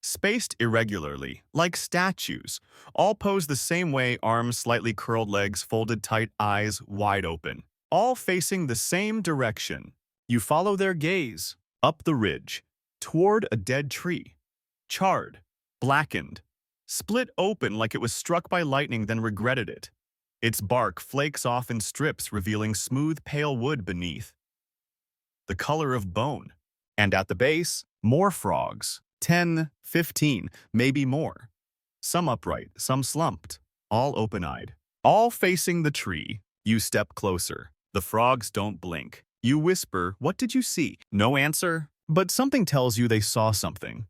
Spaced irregularly, like statues. All posed the same way, arms slightly curled, legs folded tight, eyes wide open. All facing the same direction. You follow their gaze. Up the ridge. Toward a dead tree. Charred, blackened, split open like it was struck by lightning, then regretted it. Its bark flakes off in strips, revealing smooth, pale wood beneath. The color of bone. And at the base, more frogs. 10, 15, maybe more. Some upright, some slumped, all open-eyed. All facing the tree. You step closer. The frogs don't blink. You whisper, "What did you see?" No answer, but something tells you they saw something.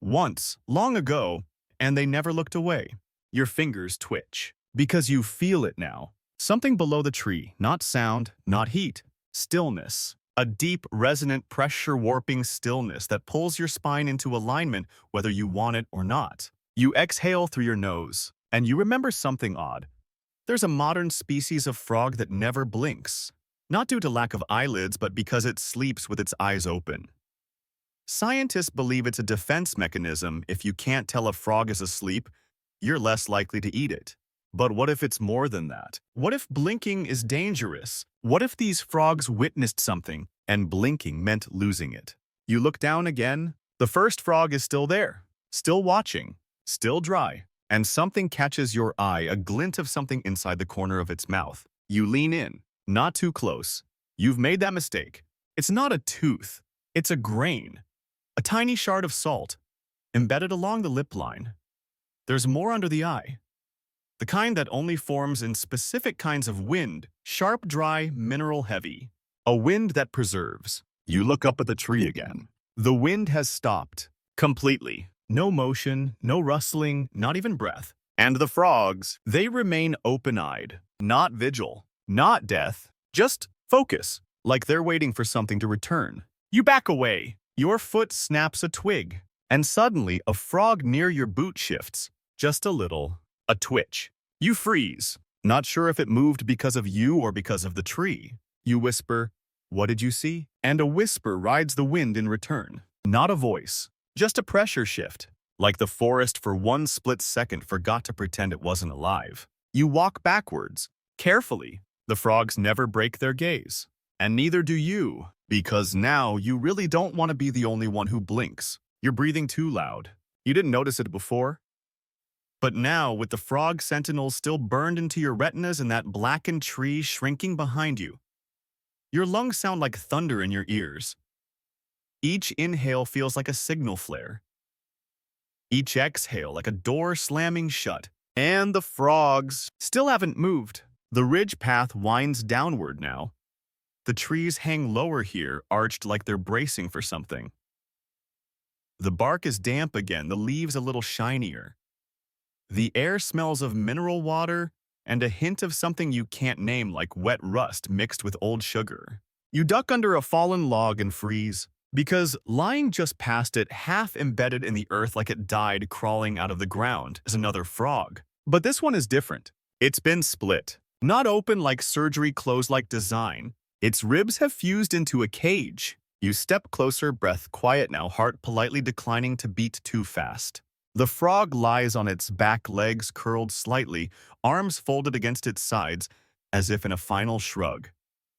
Once, long ago, and they never looked away. Your fingers twitch, because you feel it now. Something below the tree, not sound, not heat, stillness. A deep, resonant, pressure-warping stillness that pulls your spine into alignment whether you want it or not. You exhale through your nose, and you remember something odd. There's a modern species of frog that never blinks, not due to lack of eyelids, but because it sleeps with its eyes open. Scientists believe it's a defense mechanism. If you can't tell a frog is asleep, you're less likely to eat it. But what if it's more than that? What if blinking is dangerous? What if these frogs witnessed something and blinking meant losing it? You look down again. The first frog is still there, still watching, still dry, and something catches your eye, a glint of something inside the corner of its mouth. You lean in, not too close. You've made that mistake. It's not a tooth. It's a grain. A tiny shard of salt, embedded along the lip line. There's more under the eye. The kind that only forms in specific kinds of wind, sharp, dry, mineral-heavy. A wind that preserves. You look up at the tree again. The wind has stopped. Completely. No motion, no rustling, not even breath. And the frogs, they remain open-eyed. Not vigil. Not death. Just focus. Like they're waiting for something to return. You back away. Your foot snaps a twig, and suddenly a frog near your boot shifts. Just a little. A twitch. You freeze, not sure if it moved because of you or because of the tree. You whisper, "What did you see?" And a whisper rides the wind in return. Not a voice, just a pressure shift. Like the forest for one split second forgot to pretend it wasn't alive. You walk backwards, carefully. The frogs never break their gaze. And neither do you. Because now you really don't want to be the only one who blinks. You're breathing too loud. You didn't notice it before. But now, with the frog sentinels still burned into your retinas and that blackened tree shrinking behind you, your lungs sound like thunder in your ears. Each inhale feels like a signal flare. Each exhale like a door slamming shut. And the frogs still haven't moved. The ridge path winds downward now. The trees hang lower here, arched like they're bracing for something. The bark is damp again, the leaves a little shinier. The air smells of mineral water and a hint of something you can't name, like wet rust mixed with old sugar. You duck under a fallen log and freeze, because lying just past it, half embedded in the earth like it died crawling out of the ground, is another frog. But this one is different. It's been split. Not open like surgery clothes-like design. Its ribs have fused into a cage. You step closer, breath quiet now, heart politely declining to beat too fast. The frog lies on its back legs curled slightly, arms folded against its sides, as if in a final shrug.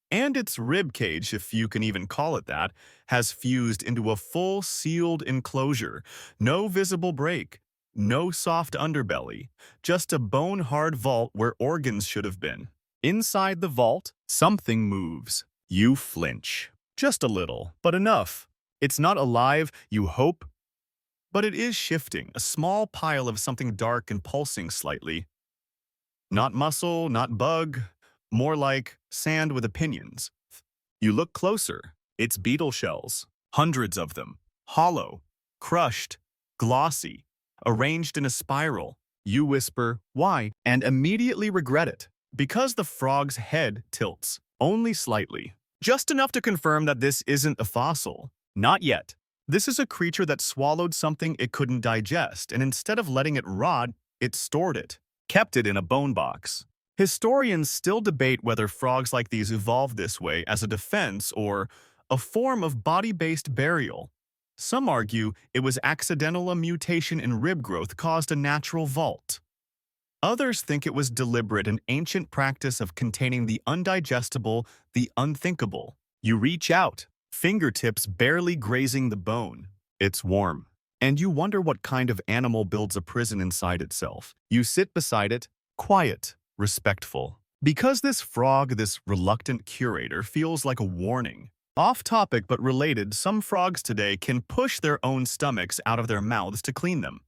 And its rib cage, if you can even call it that, has fused into a full sealed enclosure. No visible break, no soft underbelly, just a bone-hard vault where organs should have been. Inside the vault, something moves. You flinch. Just a little, but enough. It's not alive, you hope, but it is shifting, a small pile of something dark and pulsing slightly. Not muscle, not bug, more like sand with opinions. You look closer. It's beetle shells, hundreds of them, hollow, crushed, glossy, arranged in a spiral. You whisper, "Why?" and immediately regret it, because the frog's head tilts, only slightly. Just enough to confirm that this isn't a fossil. Not yet. This is a creature that swallowed something it couldn't digest, and instead of letting it rot, it stored it, kept it in a bone box. Historians still debate whether frogs like these evolved this way as a defense or a form of body-based burial. Some argue it was accidental, a mutation in rib growth caused a natural vault. Others think it was deliberate, an ancient practice of containing the undigestible, the unthinkable. You reach out, fingertips barely grazing the bone. It's warm. And you wonder what kind of animal builds a prison inside itself. You sit beside it, quiet, respectful. Because this frog, this reluctant curator, feels like a warning. Off topic but related, some frogs today can push their own stomachs out of their mouths to clean them.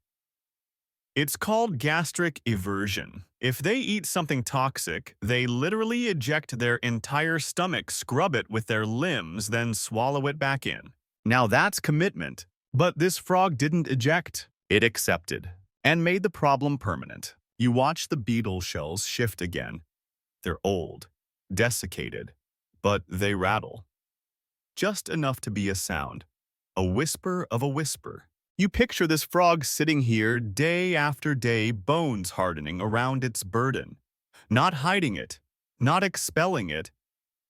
It's called gastric eversion. If they eat something toxic, they literally eject their entire stomach, scrub it with their limbs, then swallow it back in. Now that's commitment. But this frog didn't eject. It accepted and made the problem permanent. You watch the beetle shells shift again. They're old, desiccated, but they rattle. Just enough to be a sound, a whisper of a whisper. You picture this frog sitting here day after day, bones hardening around its burden. Not hiding it, not expelling it,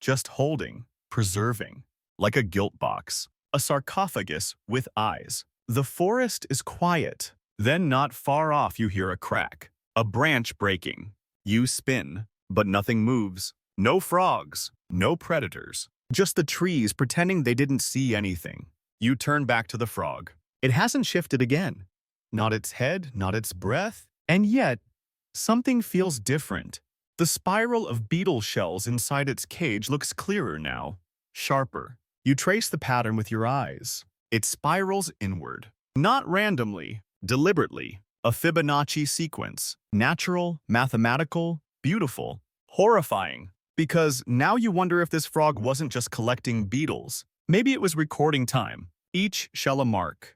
just holding, preserving, like a gilt box, a sarcophagus with eyes. The forest is quiet. Then not far off you hear a crack, a branch breaking. You spin, but nothing moves. No frogs, no predators, just the trees pretending they didn't see anything. You turn back to the frog. It hasn't shifted again. Not its head, not its breath. And yet, something feels different. The spiral of beetle shells inside its cage looks clearer now, sharper. You trace the pattern with your eyes. It spirals inward. Not randomly, deliberately. A Fibonacci sequence. Natural, mathematical, beautiful, horrifying. Because now you wonder if this frog wasn't just collecting beetles. Maybe it was recording time. Each shell a mark.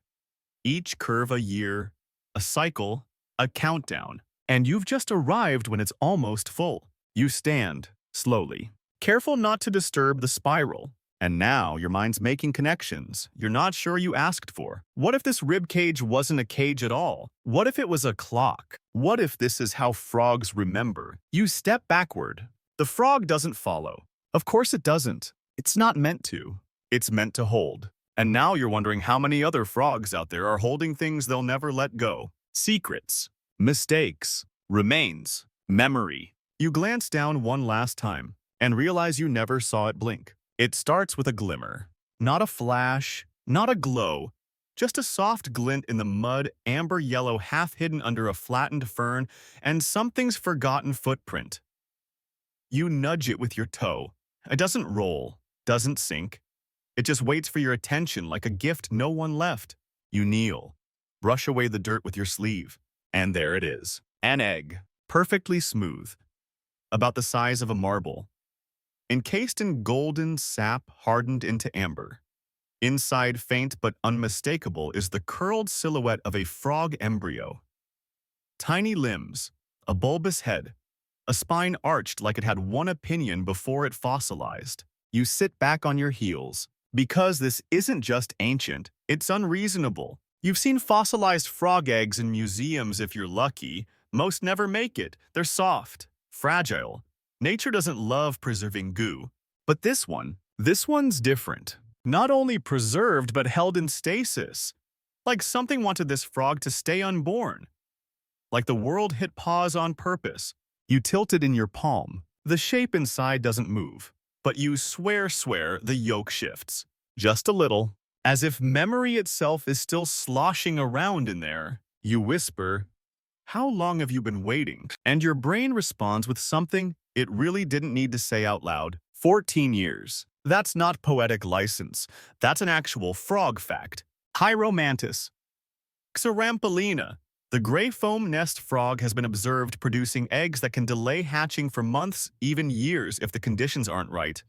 Each curve a year, a cycle, a countdown. And you've just arrived when it's almost full. You stand, slowly, careful not to disturb the spiral. And now your mind's making connections you're not sure you asked for. What if this rib cage wasn't a cage at all? What if it was a clock? What if this is how frogs remember? You step backward. The frog doesn't follow. Of course it doesn't. It's not meant to. It's meant to hold. And now you're wondering how many other frogs out there are holding things they'll never let go. Secrets, mistakes, remains, memory. You glance down one last time and realize you never saw it blink. It starts with a glimmer. Not a flash, not a glow, just a soft glint in the mud, amber yellow half hidden under a flattened fern, and something's forgotten footprint. You nudge it with your toe. It doesn't roll, doesn't sink. It just waits for your attention like a gift no one left. You kneel, brush away the dirt with your sleeve, and there it is. An egg, perfectly smooth, about the size of a marble, encased in golden sap hardened into amber. Inside, faint but unmistakable, is the curled silhouette of a frog embryo. Tiny limbs, a bulbous head, a spine arched like it had one opinion before it fossilized. You sit back on your heels. Because this isn't just ancient, it's unreasonable. You've seen fossilized frog eggs in museums if you're lucky. Most never make it. They're soft, fragile. Nature doesn't love preserving goo. But this one's different. Not only preserved, but held in stasis. Like something wanted this frog to stay unborn. Like the world hit pause on purpose. You tilt it in your palm. The shape inside doesn't move. But you swear the yolk shifts. Just a little. As if memory itself is still sloshing around in there. You whisper, "How long have you been waiting?" And your brain responds with something it really didn't need to say out loud. 14 years. That's not poetic license. That's an actual frog fact. Hyromantis. Xarampolina. The gray foam nest frog has been observed producing eggs that can delay hatching for months, even years, if the conditions aren't right.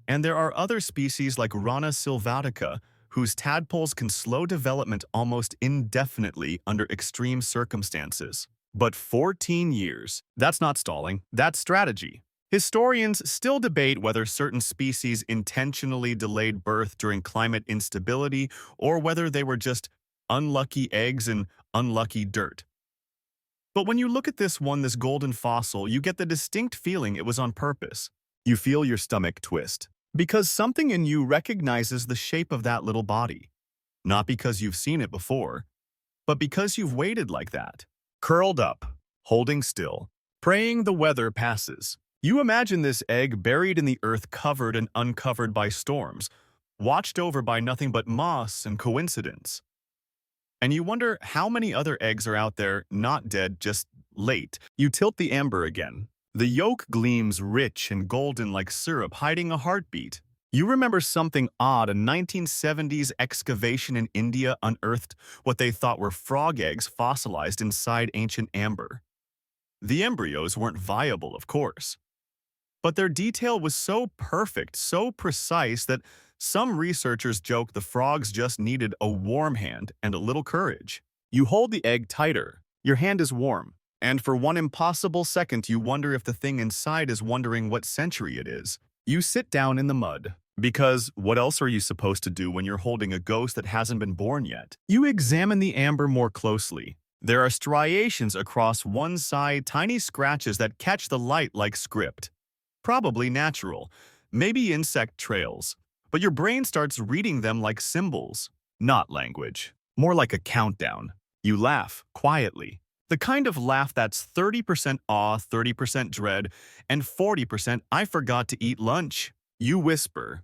And there are other species like Rana sylvatica, whose tadpoles can slow development almost indefinitely under extreme circumstances. But 14 years, that's not stalling, that's strategy. Historians still debate whether certain species intentionally delayed birth during climate instability or whether they were just unlucky eggs in unlucky dirt. But when you look at this golden fossil, you get the distinct feeling it was on purpose. You feel your stomach twist. Because something in you recognizes the shape of that little body. Not because you've seen it before, but because you've waited like that. Curled up, holding still, praying the weather passes. You imagine this egg buried in the earth, covered and uncovered by storms, watched over by nothing but moss and coincidence. And you wonder how many other eggs are out there, not dead, just late. You tilt the amber again. The yolk gleams rich and golden like syrup, hiding a heartbeat. You remember something odd. A 1970s excavation in India unearthed what they thought were frog eggs fossilized inside ancient amber. The embryos weren't viable, of course. But their detail was so perfect, so precise, that some researchers joke the frogs just needed a warm hand and a little courage. You hold the egg tighter. Your hand is warm. And for one impossible second, you wonder if the thing inside is wondering what century it is. You sit down in the mud. Because what else are you supposed to do when you're holding a ghost that hasn't been born yet? You examine the amber more closely. There are striations across one side, tiny scratches that catch the light like script. Probably natural. Maybe insect trails. But your brain starts reading them like symbols. Not language. More like a countdown. You laugh, quietly. The kind of laugh that's 30% awe, 30% dread, and 40% "I forgot to eat lunch." You whisper,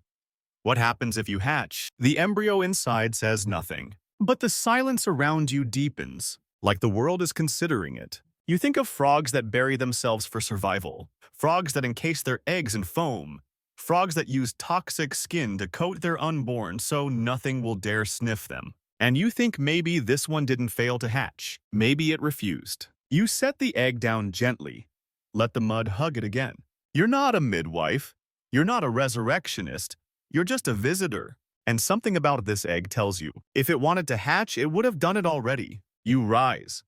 "What happens if you hatch?" The embryo inside says nothing. But the silence around you deepens, like the world is considering it. You think of frogs that bury themselves for survival. Frogs that encase their eggs in foam. Frogs that use toxic skin to coat their unborn so nothing will dare sniff them. And you think maybe this one didn't fail to hatch. Maybe it refused. You set the egg down gently. Let the mud hug it again. You're not a midwife. You're not a resurrectionist. You're just a visitor. And something about this egg tells you, if it wanted to hatch, it would have done it already. You rise.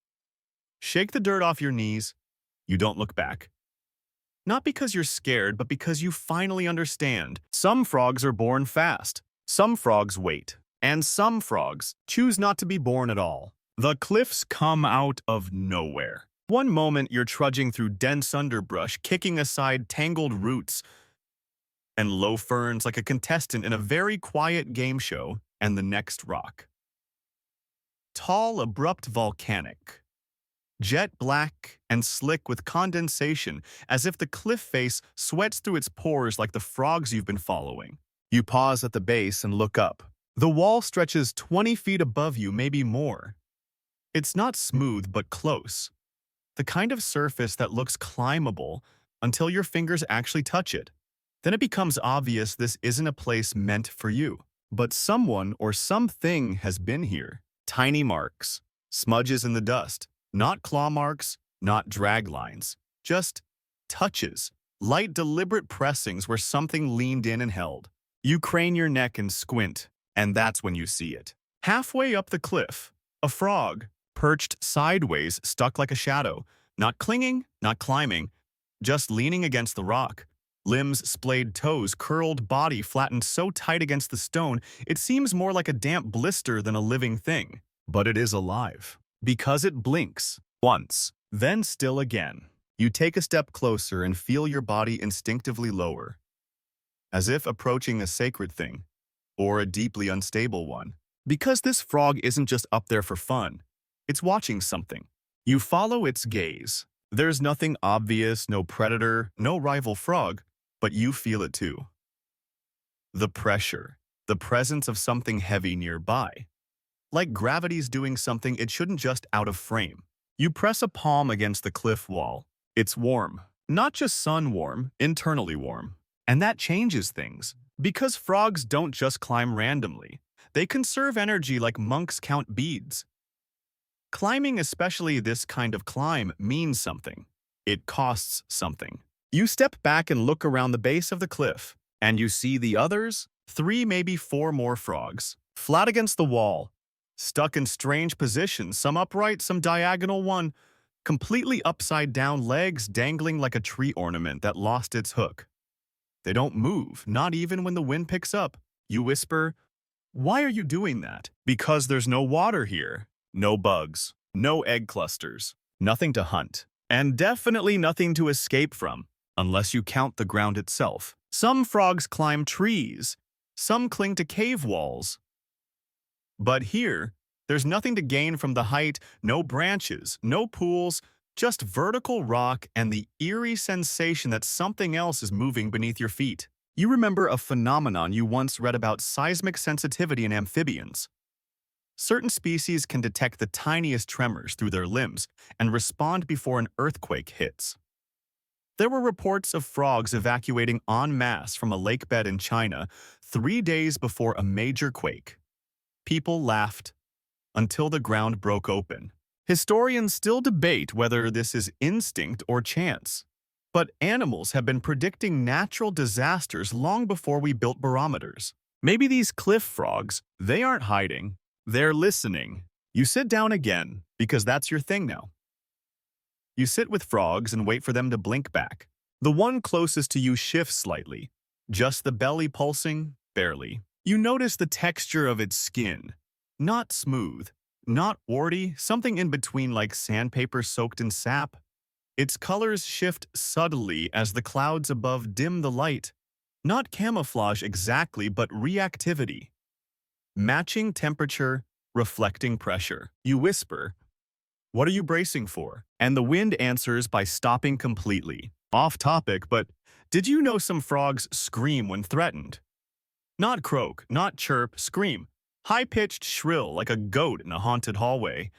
Shake the dirt off your knees. You don't look back. Not because you're scared, but because you finally understand. Some frogs are born fast. Some frogs wait. And some frogs choose not to be born at all. The cliffs come out of nowhere. One moment you're trudging through dense underbrush, kicking aside tangled roots and low ferns like a contestant in a very quiet game show, and the next rock. Tall, abrupt, volcanic. Jet black and slick with condensation, as if the cliff face sweats through its pores like the frogs you've been following. You pause at the base and look up. The wall stretches 20 feet above you, maybe more. It's not smooth, but close. The kind of surface that looks climbable until your fingers actually touch it. Then it becomes obvious this isn't a place meant for you. But someone or something has been here. Tiny marks, smudges in the dust. Not claw marks, not drag lines. Just touches. Light, deliberate pressings where something leaned in and held. You crane your neck and squint. And that's when you see it. Halfway up the cliff, a frog, perched sideways, stuck like a shadow, not clinging, not climbing, just leaning against the rock. Limbs, splayed toes, curled body flattened so tight against the stone, it seems more like a damp blister than a living thing. But it is alive. Because it blinks. Once. Then still again. You take a step closer and feel your body instinctively lower. As if approaching a sacred thing. Or a deeply unstable one. Because this frog isn't just up there for fun. It's watching something. You follow its gaze. There's nothing obvious, no predator, no rival frog, but you feel it too. The pressure, the presence of something heavy nearby. Like gravity's doing something it shouldn't just out of frame. You press a palm against the cliff wall. It's warm. Not just sun warm, internally warm. And that changes things. Because frogs don't just climb randomly. They conserve energy like monks count beads. Climbing, especially this kind of climb, means something. It costs something. You step back and look around the base of the cliff, and you see the others, 3, maybe 4 more frogs, flat against the wall, stuck in strange positions, some upright, some diagonal, one completely upside down, legs dangling like a tree ornament that lost its hook. They don't move, not even when the wind picks up. You whisper, "Why are you doing that?" Because there's no water here. No bugs, no egg clusters, nothing to hunt, and definitely nothing to escape from, unless you count the ground itself. Some frogs climb trees, some cling to cave walls. But here, there's nothing to gain from the height, no branches, no pools, just vertical rock and the eerie sensation that something else is moving beneath your feet. You remember a phenomenon you once read about: seismic sensitivity in amphibians. Certain species can detect the tiniest tremors through their limbs and respond before an earthquake hits. There were reports of frogs evacuating en masse from a lake bed in China 3 days before a major quake. People laughed until the ground broke open. Historians still debate whether this is instinct or chance. But animals have been predicting natural disasters long before we built barometers. Maybe these cliff frogs, they aren't hiding. They're listening. You sit down again, because that's your thing now. You sit with frogs and wait for them to blink back. The one closest to you shifts slightly, just the belly pulsing, barely. You notice the texture of its skin. Not smooth, not warty, something in between, like sandpaper soaked in sap. Its colors shift subtly as the clouds above dim the light. Not camouflage exactly, but reactivity. Matching temperature, reflecting pressure. You whisper, "What are you bracing for?" And the wind answers by stopping completely. Off topic, but did you know some frogs scream when threatened? Not croak, not chirp, scream. High-pitched shrill like a goat in a haunted hallway.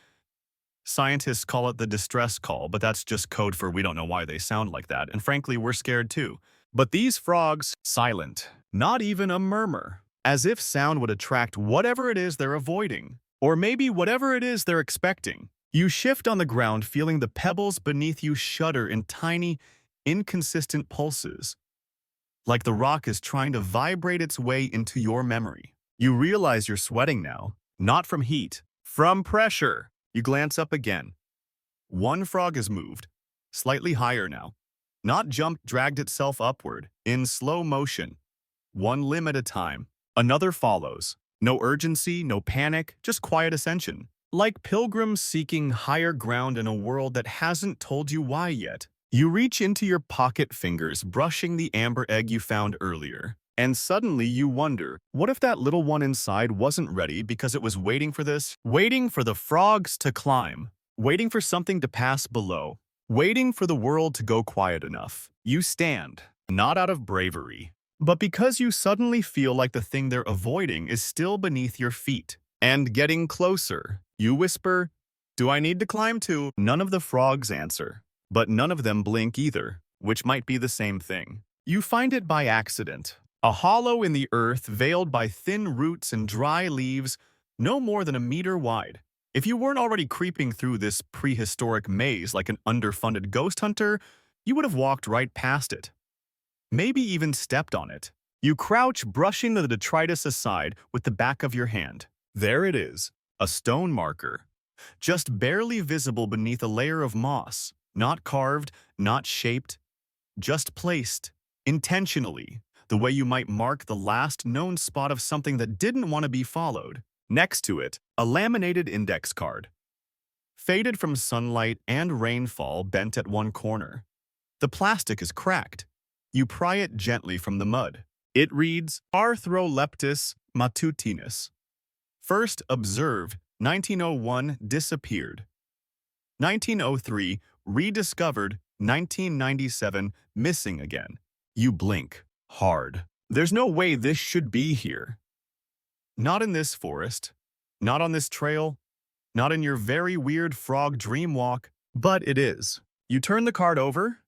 Scientists call it the distress call, but that's just code for we don't know why they sound like that, and frankly, we're scared too. But these frogs, silent, not even a murmur. As if sound would attract whatever it is they're avoiding, or maybe whatever it is they're expecting. You shift on the ground, feeling the pebbles beneath you shudder in tiny, inconsistent pulses, like the rock is trying to vibrate its way into your memory. You realize you're sweating now, not from heat, from pressure. You glance up again. One frog has moved, slightly higher now. Not jumped, dragged itself upward, in slow motion, one limb at a time. Another follows. No urgency, no panic, just quiet ascension. Like pilgrims seeking higher ground in a world that hasn't told you why yet. You reach into your pocket fingers, brushing the amber egg you found earlier. And suddenly you wonder, what if that little one inside wasn't ready because it was waiting for this? Waiting for the frogs to climb. Waiting for something to pass below. Waiting for the world to go quiet enough. You stand, not out of bravery, but because you suddenly feel like the thing they're avoiding is still beneath your feet. And getting closer, you whisper, "Do I need to climb too?" None of the frogs answer, but none of them blink either, which might be the same thing. You find it by accident. A hollow in the earth veiled by thin roots and dry leaves, no more than a meter wide. If you weren't already creeping through this prehistoric maze like an underfunded ghost hunter, you would have walked right past it. Maybe even stepped on it. You crouch, brushing the detritus aside with the back of your hand. There it is, a stone marker, just barely visible beneath a layer of moss, not carved, not shaped, just placed, intentionally, the way you might mark the last known spot of something that didn't want to be followed. Next to it, a laminated index card, faded from sunlight and rainfall, bent at one corner. The plastic is cracked. You pry it gently from the mud. It reads, Arthroleptus matutinus. First observed, 1901, disappeared. 1903, rediscovered, 1997, missing again. You blink. Hard. There's no way this should be here. Not in this forest. Not on this trail. Not in your very weird frog dream walk. But it is. You turn the card over.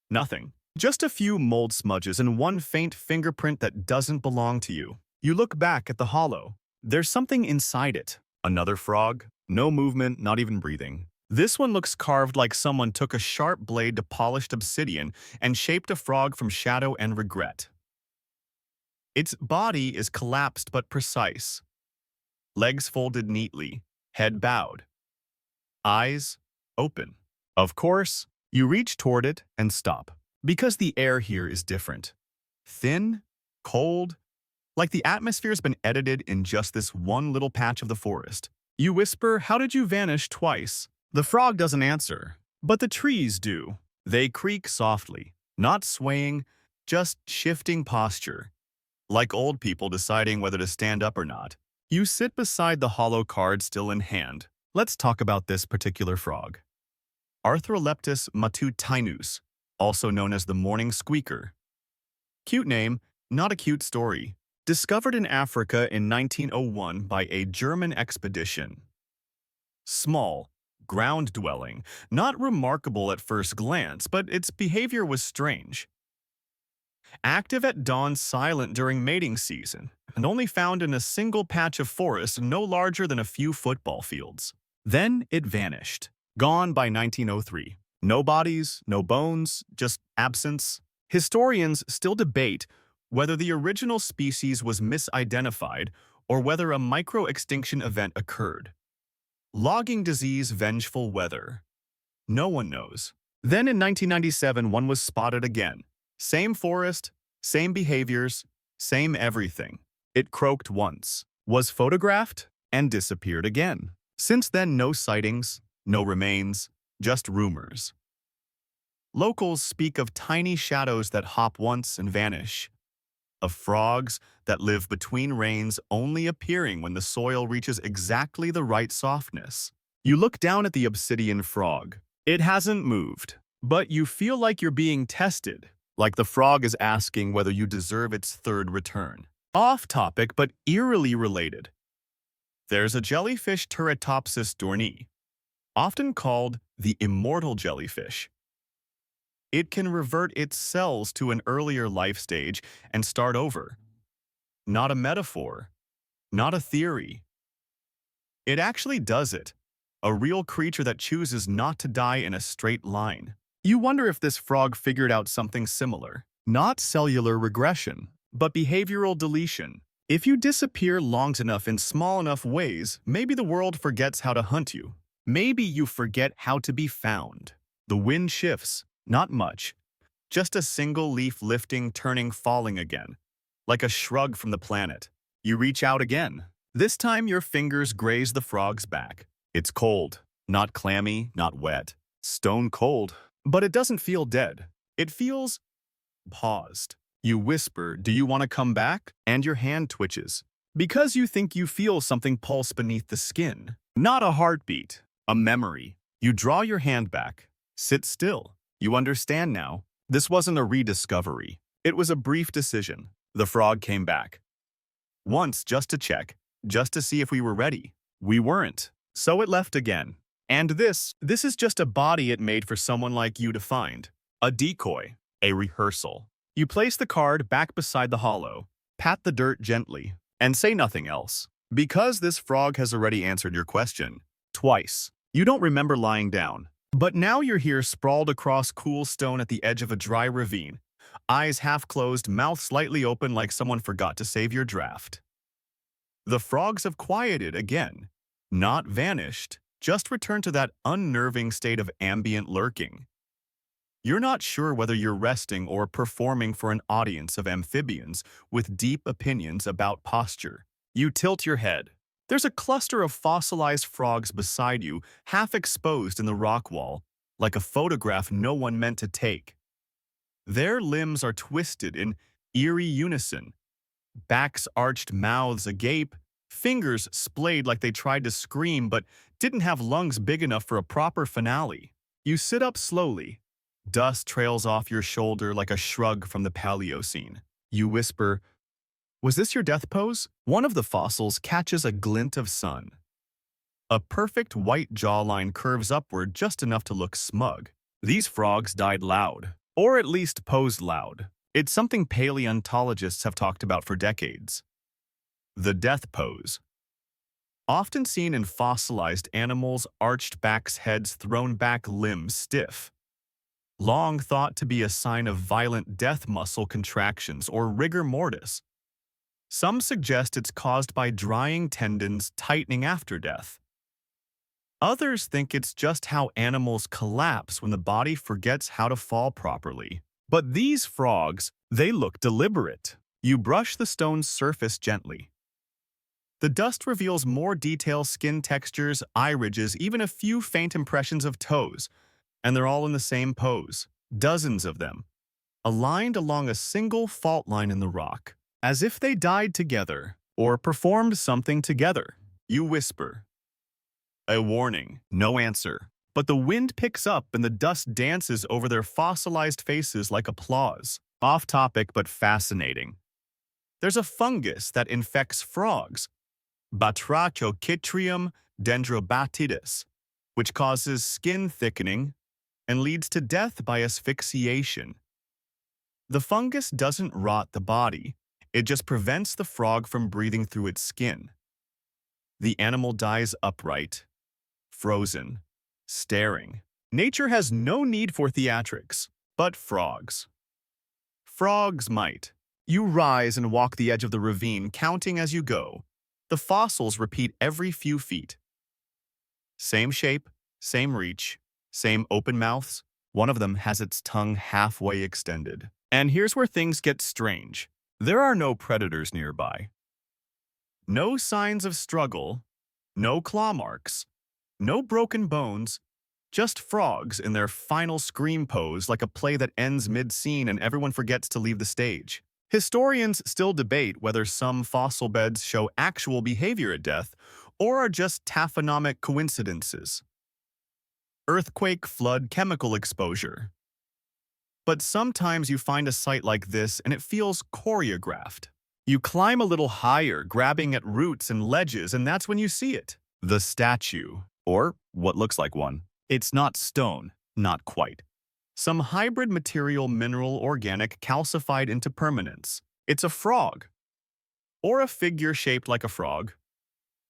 Nothing. Just a few mold smudges and one faint fingerprint that doesn't belong to you. You look back at the hollow. There's something inside it. Another frog. No movement, not even breathing. This one looks carved like someone took a sharp blade to polished obsidian and shaped a frog from shadow and regret. Its body is collapsed but precise. Legs folded neatly, head bowed. Eyes open. Of course, you reach toward it and stop. Because the air here is different. Thin, cold, like the atmosphere's been edited in just this one little patch of the forest. You whisper, "How did you vanish twice?" The frog doesn't answer, but the trees do. They creak softly, not swaying, just shifting posture, like old people deciding whether to stand up or not. You sit beside the hollow card still in hand. Let's talk about this particular frog. Arthroleptus matutinus, also known as the morning squeaker. Cute name, not a cute story. Discovered in Africa in 1901 by a German expedition. Small, ground-dwelling, not remarkable at first glance, but its behavior was strange. Active at dawn, silent during mating season, and only found in a single patch of forest no larger than a few football fields. Then it vanished. Gone by 1903. No bodies, no bones, just absence. Historians still debate whether the original species was misidentified or whether a micro-extinction event occurred. Logging disease, vengeful weather. No one knows. Then in 1997, one was spotted again. Same forest, same behaviors, same everything. It croaked once, was photographed, and disappeared again. Since then, no sightings, no remains, just rumors. Locals speak of tiny shadows that hop once and vanish, of frogs that live between rains only appearing when the soil reaches exactly the right softness. You look down at the obsidian frog. It hasn't moved, but you feel like you're being tested, like the frog is asking whether you deserve its third return. Off topic, but eerily related. There's a jellyfish, Turritopsis dohrnii, often called the immortal jellyfish. It can revert its cells to an earlier life stage and start over. Not a metaphor, not a theory. It actually does it. A real creature that chooses not to die in a straight line. You wonder if this frog figured out something similar. Not cellular regression, but behavioral deletion. If you disappear long enough in small enough ways, maybe the world forgets how to hunt you. Maybe you forget how to be found. The wind shifts, not much. Just a single leaf lifting, turning, falling again. Like a shrug from the planet. You reach out again. This time your fingers graze the frog's back. It's cold, not clammy, not wet. Stone cold. But it doesn't feel dead. It feels paused. You whisper, "Do you want to come back?" And your hand twitches. Because you think you feel something pulse beneath the skin. Not a heartbeat, a memory. You draw your hand back. Sit still. You understand now. This wasn't a rediscovery. It was a brief decision. The frog came back. Once, just to check, just to see if we were ready. We weren't. So it left again. And this is just a body it made for someone like you to find. A decoy. A rehearsal. You place the card back beside the hollow, pat the dirt gently, and say nothing else. Because this frog has already answered your question. Twice. You don't remember lying down. But now you're here sprawled across cool stone at the edge of a dry ravine, eyes half closed, mouth slightly open like someone forgot to save your draft. The frogs have quieted again, not vanished, just returned to that unnerving state of ambient lurking. You're not sure whether you're resting or performing for an audience of amphibians with deep opinions about posture. You tilt your head. There's a cluster of fossilized frogs beside you, half exposed in the rock wall, like a photograph no one meant to take. Their limbs are twisted in eerie unison, backs arched, mouths agape, fingers splayed like they tried to scream but didn't have lungs big enough for a proper finale. You sit up slowly. Dust trails off your shoulder like a shrug from the Paleocene. You whisper, "Was this your death pose?" One of the fossils catches a glint of sun. A perfect white jawline curves upward just enough to look smug. These frogs died loud, or at least posed loud. It's something paleontologists have talked about for decades. The death pose. Often seen in fossilized animals, arched backs, heads thrown back, limbs stiff. Long thought to be a sign of violent death muscle contractions or rigor mortis. Some suggest it's caused by drying tendons tightening after death. Others think it's just how animals collapse when the body forgets how to fall properly. But these frogs, they look deliberate. You brush the stone's surface gently. The dust reveals more detailed skin textures, eye ridges, even a few faint impressions of toes. And they're all in the same pose, dozens of them, aligned along a single fault line in the rock, as if they died together or performed something together. You whisper. A warning, no answer. But the wind picks up and the dust dances over their fossilized faces like applause. Off topic but fascinating. There's a fungus that infects frogs, Batrachochytrium dendrobatidis, which causes skin thickening and leads to death by asphyxiation. The fungus doesn't rot the body, it just prevents the frog from breathing through its skin. The animal dies upright, frozen, staring. Nature has no need for theatrics, but frogs. Frogs might. You rise and walk the edge of the ravine, counting as you go. The fossils repeat every few feet. Same shape, same reach, same open mouths. One of them has its tongue halfway extended. And here's where things get strange. There are no predators nearby. No signs of struggle, no claw marks, no broken bones, just frogs in their final scream pose like a play that ends mid-scene and everyone forgets to leave the stage. Historians still debate whether some fossil beds show actual behavior at death or are just taphonomic coincidences. Earthquake, flood, chemical exposure. But sometimes you find a site like this and it feels choreographed. You climb a little higher, grabbing at roots and ledges, and that's when you see it. The statue, or what looks like one. It's not stone, not quite. Some hybrid material, mineral, organic, calcified into permanence. It's a frog. Or a figure shaped like a frog.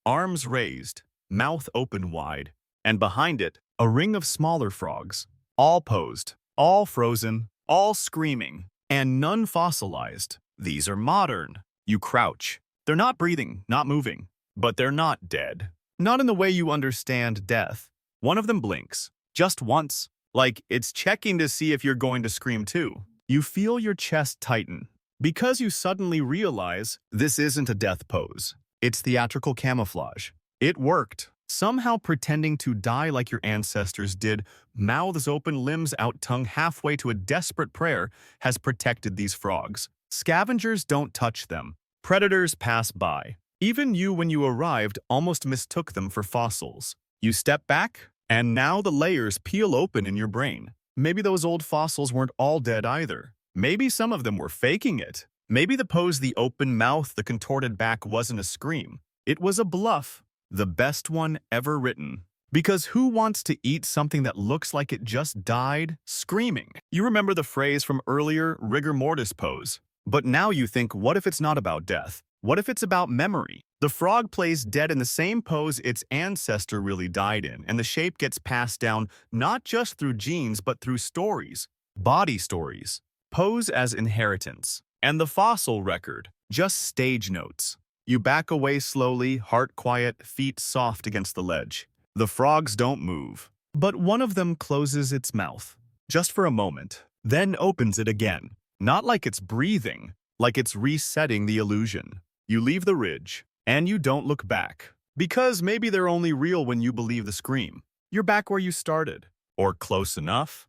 Arms raised, mouth open wide, and behind it, a ring of smaller frogs. All posed, all frozen, all screaming, and none fossilized. These are modern. You crouch. They're not breathing, not moving, but they're not dead. Not in the way you understand death. One of them blinks, just once, like it's checking to see if you're going to scream too. You feel your chest tighten, because you suddenly realize this isn't a death pose. It's theatrical camouflage. It worked. Somehow pretending to die like your ancestors did, mouths open, limbs out, tongue halfway to a desperate prayer, has protected these frogs. Scavengers don't touch them. Predators pass by. Even you, when you arrived, almost mistook them for fossils. You step back, and now the layers peel open in your brain. Maybe those old fossils weren't all dead either. Maybe some of them were faking it. Maybe the pose, the open mouth, the contorted back wasn't a scream. It was a bluff. The best one ever written. Because who wants to eat something that looks like it just died screaming? You remember the phrase from earlier, rigor mortis pose. But now you think, what if it's not about death? What if it's about memory? The frog plays dead in the same pose its ancestor really died in, and the shape gets passed down not just through genes but through stories. Body stories. pose as inheritance, and the fossil record, just stage notes. You back away slowly, heart quiet, feet soft against the ledge. The frogs don't move, but one of them closes its mouth, just for a moment, then opens it again. Not like it's breathing, like it's resetting the illusion. You leave the ridge, and you don't look back. Because maybe they're only real when you believe the scream. You're back where you started, or close enough.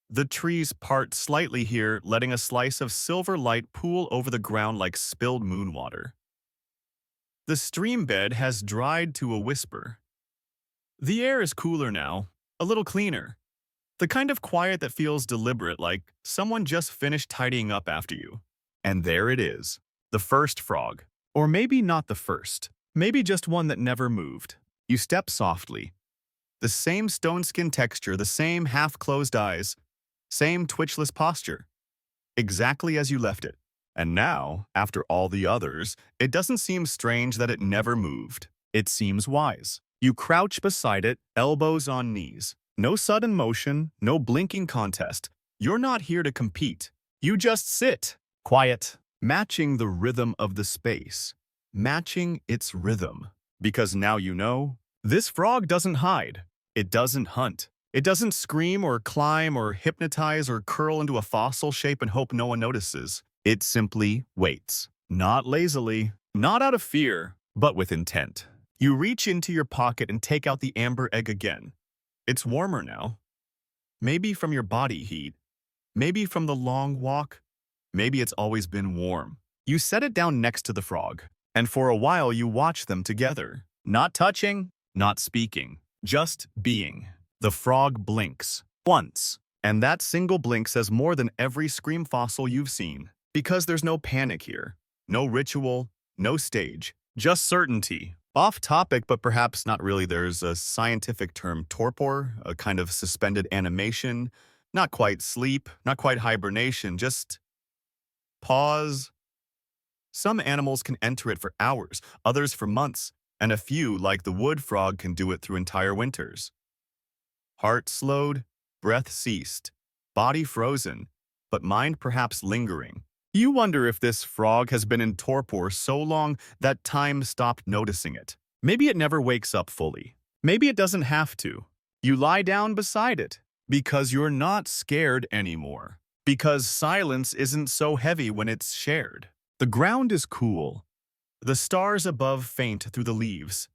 The trees part slightly here, letting a slice of silver light pool over the ground like spilled moon water. The stream bed has dried to a whisper. The air is cooler now, a little cleaner. The kind of quiet that feels deliberate, like someone just finished tidying up after you. And there it is, the first frog. Or maybe not the first, maybe just one that never moved. You step softly. The same stone skin texture, the same half-closed eyes, same twitchless posture. Exactly as you left it. And now, after all the others, it doesn't seem strange that it never moved. It seems wise. You crouch beside it, elbows on knees. No sudden motion, no blinking contest. You're not here to compete. You just sit, quiet, matching the rhythm of the space. Matching its rhythm. Because now you know, this frog doesn't hide. It doesn't hunt. It doesn't scream or climb or hypnotize or curl into a fossil shape and hope no one notices. It simply waits. Not lazily, not out of fear, but with intent. You reach into your pocket and take out the amber egg again. It's warmer now. Maybe from your body heat. Maybe from the long walk. Maybe it's always been warm. You set it down next to the frog, and for a while you watch them together. Not touching, not speaking, just being. The frog blinks. Once. And that single blink says more than every scream fossil you've seen. Because there's no panic here. No ritual, no stage. Just certainty. Off topic, but perhaps not really. There's a scientific term, torpor, a kind of suspended animation. Not quite sleep, not quite hibernation, just pause. Some animals can enter it for hours, others for months, and a few, like the wood frog, can do it through entire winters. Heart slowed, breath ceased, body frozen, but mind perhaps lingering. You wonder if this frog has been in torpor so long that time stopped noticing it. Maybe it never wakes up fully. Maybe it doesn't have to. You lie down beside it because you're not scared anymore. Because silence isn't so heavy when it's shared. The ground is cool. The stars above faint through the leaves.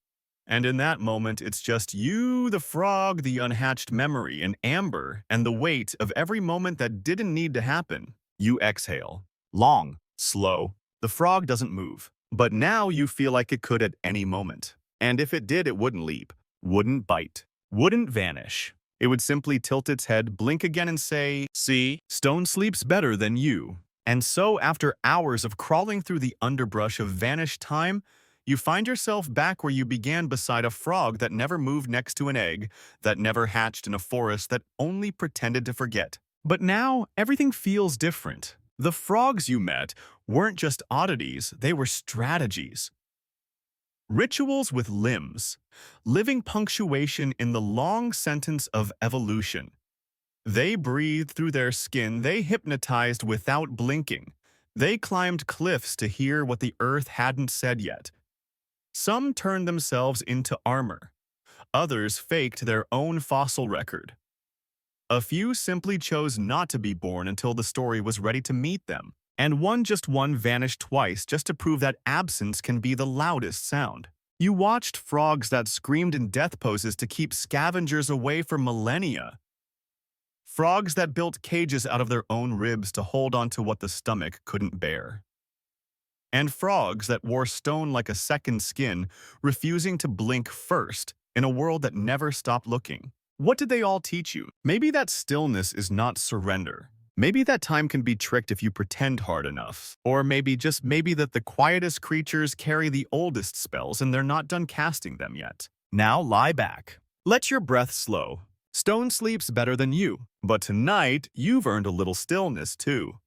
And in that moment, it's just you, the frog, the unhatched memory, and amber, and the weight of every moment that didn't need to happen. You exhale. Long, slow. The frog doesn't move. But now you feel like it could at any moment. And if it did, it wouldn't leap, wouldn't bite, wouldn't vanish. It would simply tilt its head, blink again, and say, "See, stone sleeps better than you." And so, after hours of crawling through the underbrush of vanished time, you find yourself back where you began, beside a frog that never moved next to an egg, that never hatched in a forest, that only pretended to forget. But now, everything feels different. The frogs you met weren't just oddities, they were strategies. Rituals with limbs, living punctuation in the long sentence of evolution. They breathed through their skin, they hypnotized without blinking. They climbed cliffs to hear what the earth hadn't said yet. Some turned themselves into armor. Others faked their own fossil record. A few simply chose not to be born until the story was ready to meet them. And one vanished twice just to prove that absence can be the loudest sound. You watched frogs that screamed in death poses to keep scavengers away for millennia. Frogs that built cages out of their own ribs to hold on to what the stomach couldn't bear. And frogs that wore stone like a second skin, refusing to blink first in a world that never stopped looking. What did they all teach you? Maybe that stillness is not surrender. Maybe that time can be tricked if you pretend hard enough. Or maybe, just maybe, that the quietest creatures carry the oldest spells and they're not done casting them yet. Now lie back. Let your breath slow. Stone sleeps better than you. But tonight, you've earned a little stillness too.